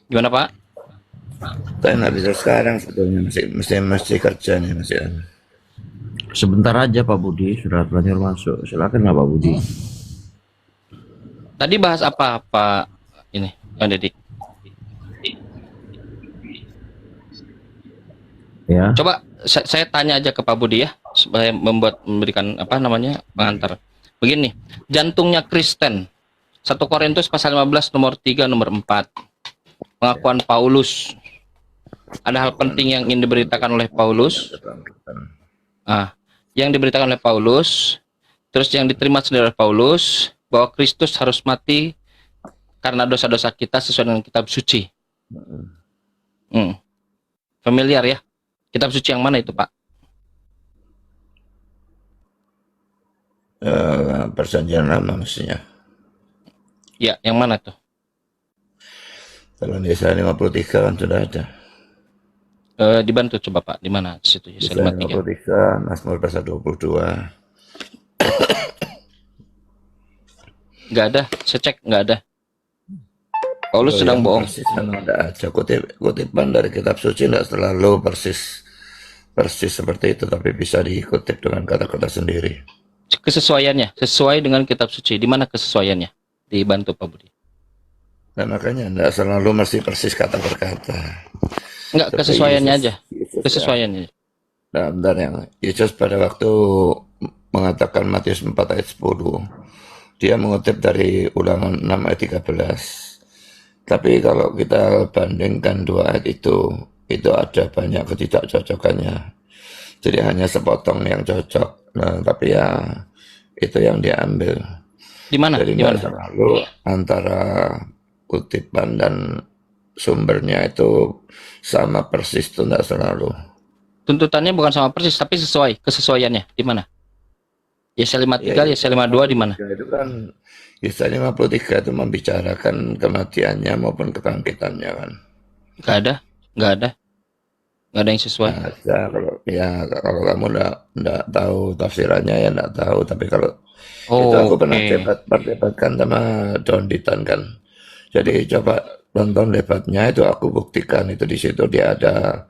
gimana Pak? Saya nggak bisa sekarang sebetulnya, mesti kerja nih Mas An. Sebentar aja Pak Budi, sudah terlanjur masuk. Silakan lah Pak Budi. Tadi bahas apa Pak ini, Bang Deddy? Ya. Coba saya tanya aja ke Pak Budi ya, supaya memberikan apa namanya pengantar. Begini, jantungnya Kristen. 1 Korintus pasal 15 nomor 3 nomor 4. Pengakuan Paulus. Ada hal penting yang ingin diberitakan oleh Paulus. Yang diberitakan oleh Paulus, terus yang diterima sendiri oleh Paulus, bahwa Kristus harus mati karena dosa-dosa kita sesuai dengan kitab suci. Familiar ya? Kitab suci yang mana itu, Pak? Perjanjian lama mestinya. Ya, yang mana tuh? Kalau di Yesaya 53 kan sudah ada. Dibantu coba Pak, di mana situ Yesaya Yesaya 53, Mazmur pasal 22. Nggak ada, saya cek nggak ada. Paulus sedang yang bohong. persis kan ada aja kutipan dari kitab suci, tidak selalu persis seperti itu, tapi bisa dikutip dengan kata-kata sendiri. Kesesuaiannya, sesuai dengan kitab suci. Di mana kesesuaiannya? Dibantu Pak Budi. Nah makanya tidak selalu mesti persis kata per kata. Enggak, Seperti kesesuaiannya aja. Yesus ya. Kesesuaiannya. Nah, bentar yang Yesus pada waktu mengatakan Matius 4 ayat 10, dia mengutip dari Ulangan 6 ayat 13. Tapi kalau kita bandingkan dua ayat itu ada banyak ketidakcocokannya. Jadi hanya sepotong yang cocok. Nah, tapi ya itu yang diambil. Di mana? Jadi Di mana? nggak selalu antara kutipan dan sumbernya itu sama persis, itu nggak selalu. Tuntutannya bukan sama persis, tapi sesuai. Kesesuaiannya di mana? Yesaya 53, Yesaya 52 di mana? Itu kan Yesaya 53 itu membicarakan kematiannya maupun kebangkitannya kan. Nggak ada, nggak ada. Nggak ada yang sesuai. Ada kalau kamu nggak tahu tafsirannya ya nggak tahu, tapi kalau itu aku pernah perdebatkan sama Don Ditan kan. Jadi coba tonton debatnya itu, aku buktikan itu di situ dia ada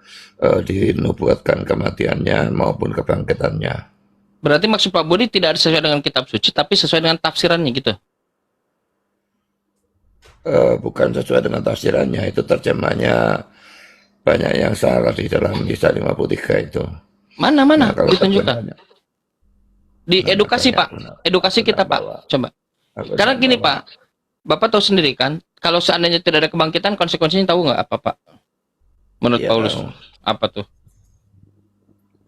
dinubuatkan kematiannya maupun kebangkitannya. Berarti maksud Pak Budi tidak sesuai dengan kitab suci, tapi sesuai dengan tafsirannya gitu. Bukan sesuai dengan tafsirannya, itu terjemahnya banyak yang salah di dalam Yesaya 53 itu. Mana Nah, kalau ditunjukkan. terjemahnya- Di edukasi Pak, edukasi kita Pak. Coba. Karena gini Pak, Bapak tahu sendiri kan, kalau seandainya tidak ada kebangkitan, konsekuensinya tahu nggak apa Pak? Menurut Iya, Paulus, tahu. apa tuh?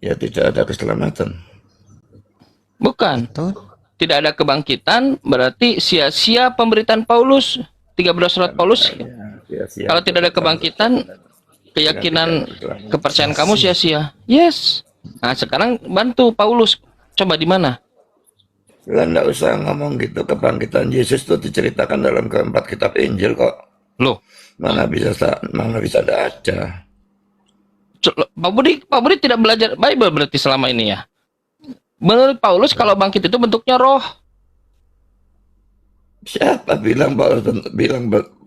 Ya tidak ada keselamatan. Bukan. Betul. Tidak ada kebangkitan, berarti sia-sia pemberitaan Paulus. 13 surat Paulus. Sia-sia. Kalau tidak ada kebangkitan, keyakinan, kepercayaan kamu sia-sia. Yes. Nah, sekarang bantu Paulus. Coba di mana? Lah nggak usah ngomong gitu, kebangkitan Yesus itu diceritakan dalam keempat kitab Injil kok. Loh, Mana bisa ada aja. Pak Budi tidak belajar Bible berarti selama ini ya. Menurut Paulus kalau bangkit itu bentuknya roh. Siapa bilang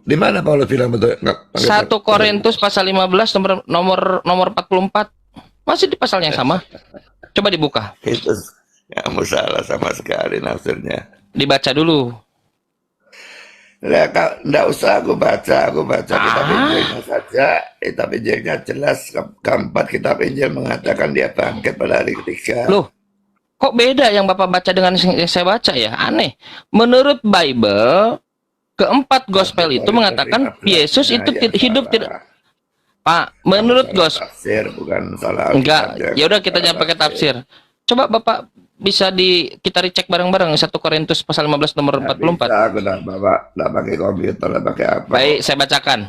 di mana Paulus bilang betul? 1 Korintus pasal 15 nomor 44. Masih di pasal yang sama. Coba dibuka. Itu kamu salah sama sekali nafsirnya. Dibaca dulu. Nggak usah aku baca kitab Injilnya saja. Kitab Injilnya jelas, keempat kitab Injil mengatakan dia bangkit pada hari ketiga. Loh, kok beda yang Bapak baca dengan yang saya baca ya? Aneh. Menurut Bible, keempat gospel itu mengatakan Yesus itu hidup tidak. Pak, menurut gospel Tafsir bukan salah. enggak. Ya udah kita jangan pakai tafsir. Coba Bapak bisa kita recheck bareng-bareng 1 Korintus pasal 15 nomor 44. Bisa, aku nggak pakai komputer, nggak pakai apa. Baik, saya bacakan.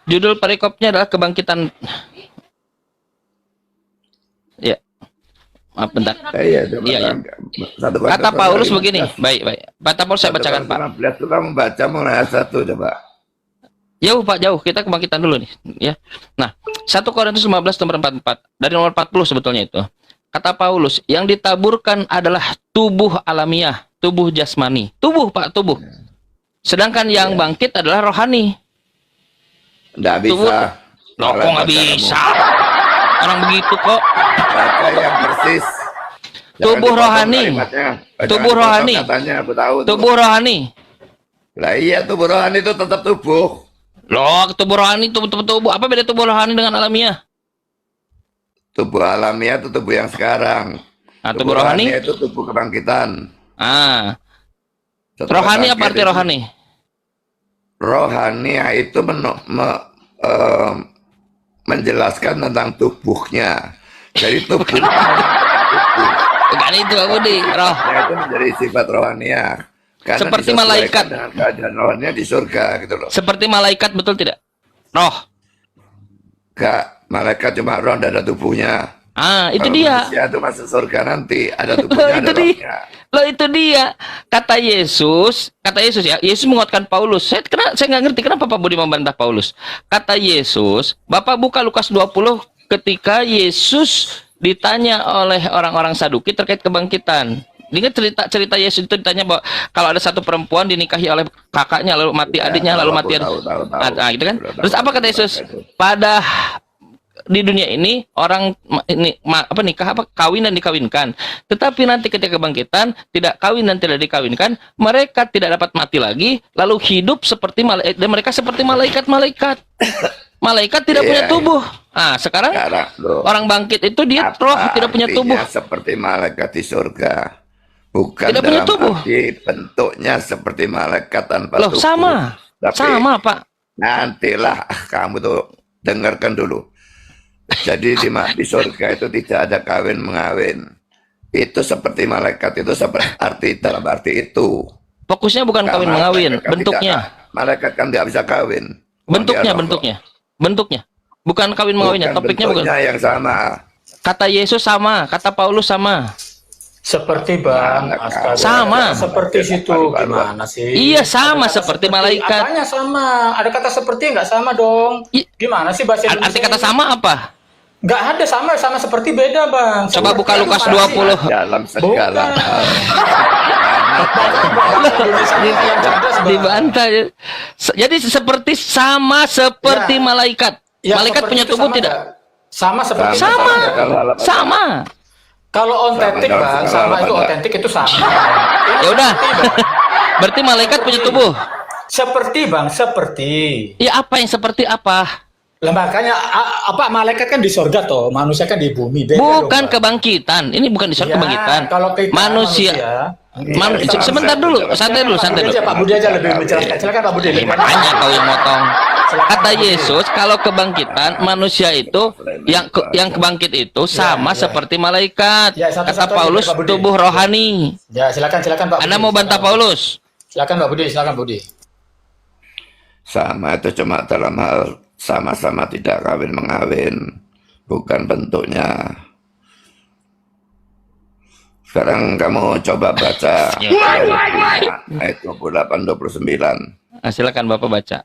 Judul perikopnya adalah kebangkitan. Ya. Maaf bentar. Iya, Iya. Kata Paulus begini. Baik. Kata Paulus saya bacakan, Pak. 16 itu kamu baca mulai ayat 1 coba. Jauh, Pak, jauh. Kita kebangkitan dulu nih, ya. Nah, 1 Korintus 15 nomor 44. Dari nomor 40 sebetulnya itu. Kata Paulus, yang ditaburkan adalah tubuh alamiah, tubuh jasmani. Tubuh, Pak, tubuh. Sedangkan yang bangkit adalah rohani. Nggak Tubuh. bisa. Loh, kok nggak bisa? Orang begitu kok. Baca yang persis. Jangan Tubuh dipotong rohani. kalimatnya. Jangan Tubuh dipotong rohani. Katanya, aku tahu. Tubuh rohani. Lah iya, tubuh rohani itu tetap tubuh. Loh, tubuh rohani, tubuh. Apa beda tubuh rohani dengan alamiah? Tubuh alamiah itu tubuh yang sekarang. Nah, tubuh rohani? itu tubuh kebangkitan. Ah. Setelah Rohani bangkit apa arti itu- rohani? Rohani itu menjelaskan tentang tubuhnya. Jadi tubuh Bukan itu, Pak Budi. Roh. itu menjadi sifat rohaniah. Karena Seperti disesuaikan malaikat. dengan keadaan rohaniah di surga gitu loh. Seperti malaikat, betul tidak? Roh. Gak, malaikat cuma roh, tidak ada tubuhnya. Ah, itu Kalau dia. manusia itu masuk surga nanti, ada Loh, tubuhnya, itu ada dia. rohnya. Loh, itu dia. Kata Yesus ya. Yesus menguatkan Paulus. Saya nggak ngerti kenapa Pak Budi membantah Paulus. Kata Yesus, Bapak buka Lukas 20 ketika Yesus ditanya oleh orang-orang Saduki terkait kebangkitan. Ingat cerita Yesus itu ditanya bahwa kalau ada satu perempuan dinikahi oleh kakaknya lalu mati Ya, adiknya lalu tahu, mati tahu. Nah, gitu kan. Sudah Terus tahu, apa kata Yesus? itu. Pada di dunia ini orang nikah kawin dan dikawinkan, tetapi nanti ketika kebangkitan tidak kawin dan tidak dikawinkan, mereka tidak dapat mati lagi lalu hidup seperti malaikat, dan mereka seperti malaikat tidak punya Iya, tubuh. Ah, sekarang loh, orang bangkit itu dia apa roh tidak punya tubuh. artinya seperti malaikat di surga? Bukan Tidak punya dalam tubuh. arti bentuknya seperti malaikat tanpa Loh, tubuh. sama. Tapi Sama, Pak. nantilah kamu tuh dengarkan dulu. Jadi di surga itu tidak ada kawin mengawin. Itu seperti malaikat itu seperti dalam arti itu. Fokusnya bukan Nah, kawin malaikat mengawin, kan bentuknya. Malaikat kan tidak bisa kawin. Bentuknya. Bukan kawin mengawinnya, topiknya bukan. bentuknya yang sama. Kata Yesus sama, kata Paulus sama. Seperti Bang, astaga. Sama. Seperti situ gimana sih? Iya, sama Ada kata seperti malaikat. Apanya sama? Ada kata seperti nggak sama dong? Gimana sih bahasa Arti Indonesia kata ini? sama apa? Nggak ada sama seperti beda Bang. Coba Seperti buka itu Lukas pasti. 20. Dalam segala Bukan. hal. Indonesia ini yang cerdas, Bang. Dibantah. Jadi seperti Ya. malaikat. Ya, Malaikat seperti punya itu tubuh sama tidak? nggak? Sama seperti itu Sama. Sama. Kalau otentik Sama, Bang, sama, sama itu sama. otentik itu sama. Ya udah. Berarti malaikat punya tubuh. Seperti Bang, seperti. Ya apa yang seperti apa? Lah makanya apa malaikat kan di surga toh, manusia kan di bumi. Beda dong, Bukan Bang. kebangkitan. Ini bukan di Ya, kebangkitan. kalau kita Manusia. Sebentar dulu, santai dulu. Pak Budi aja lebih menjelaskan. Silakan Pak Budi. Makanya kau yang motong. Kata Yesus, kalau kebangkitan manusia itu yang kebangkit itu sama seperti malaikat. Ya, satu-satu Kata aja, Paulus Pak Budi. tubuh rohani. Ya, silakan Pak Budi. Anda mau bantah Paulus? Silakan Pak Budi, silakan Budi. Sama itu cuma dalam hal sama-sama tidak kawin mengawin, bukan bentuknya. Sekarang kamu coba baca ayat 28-29. Nah, silakan Bapak baca.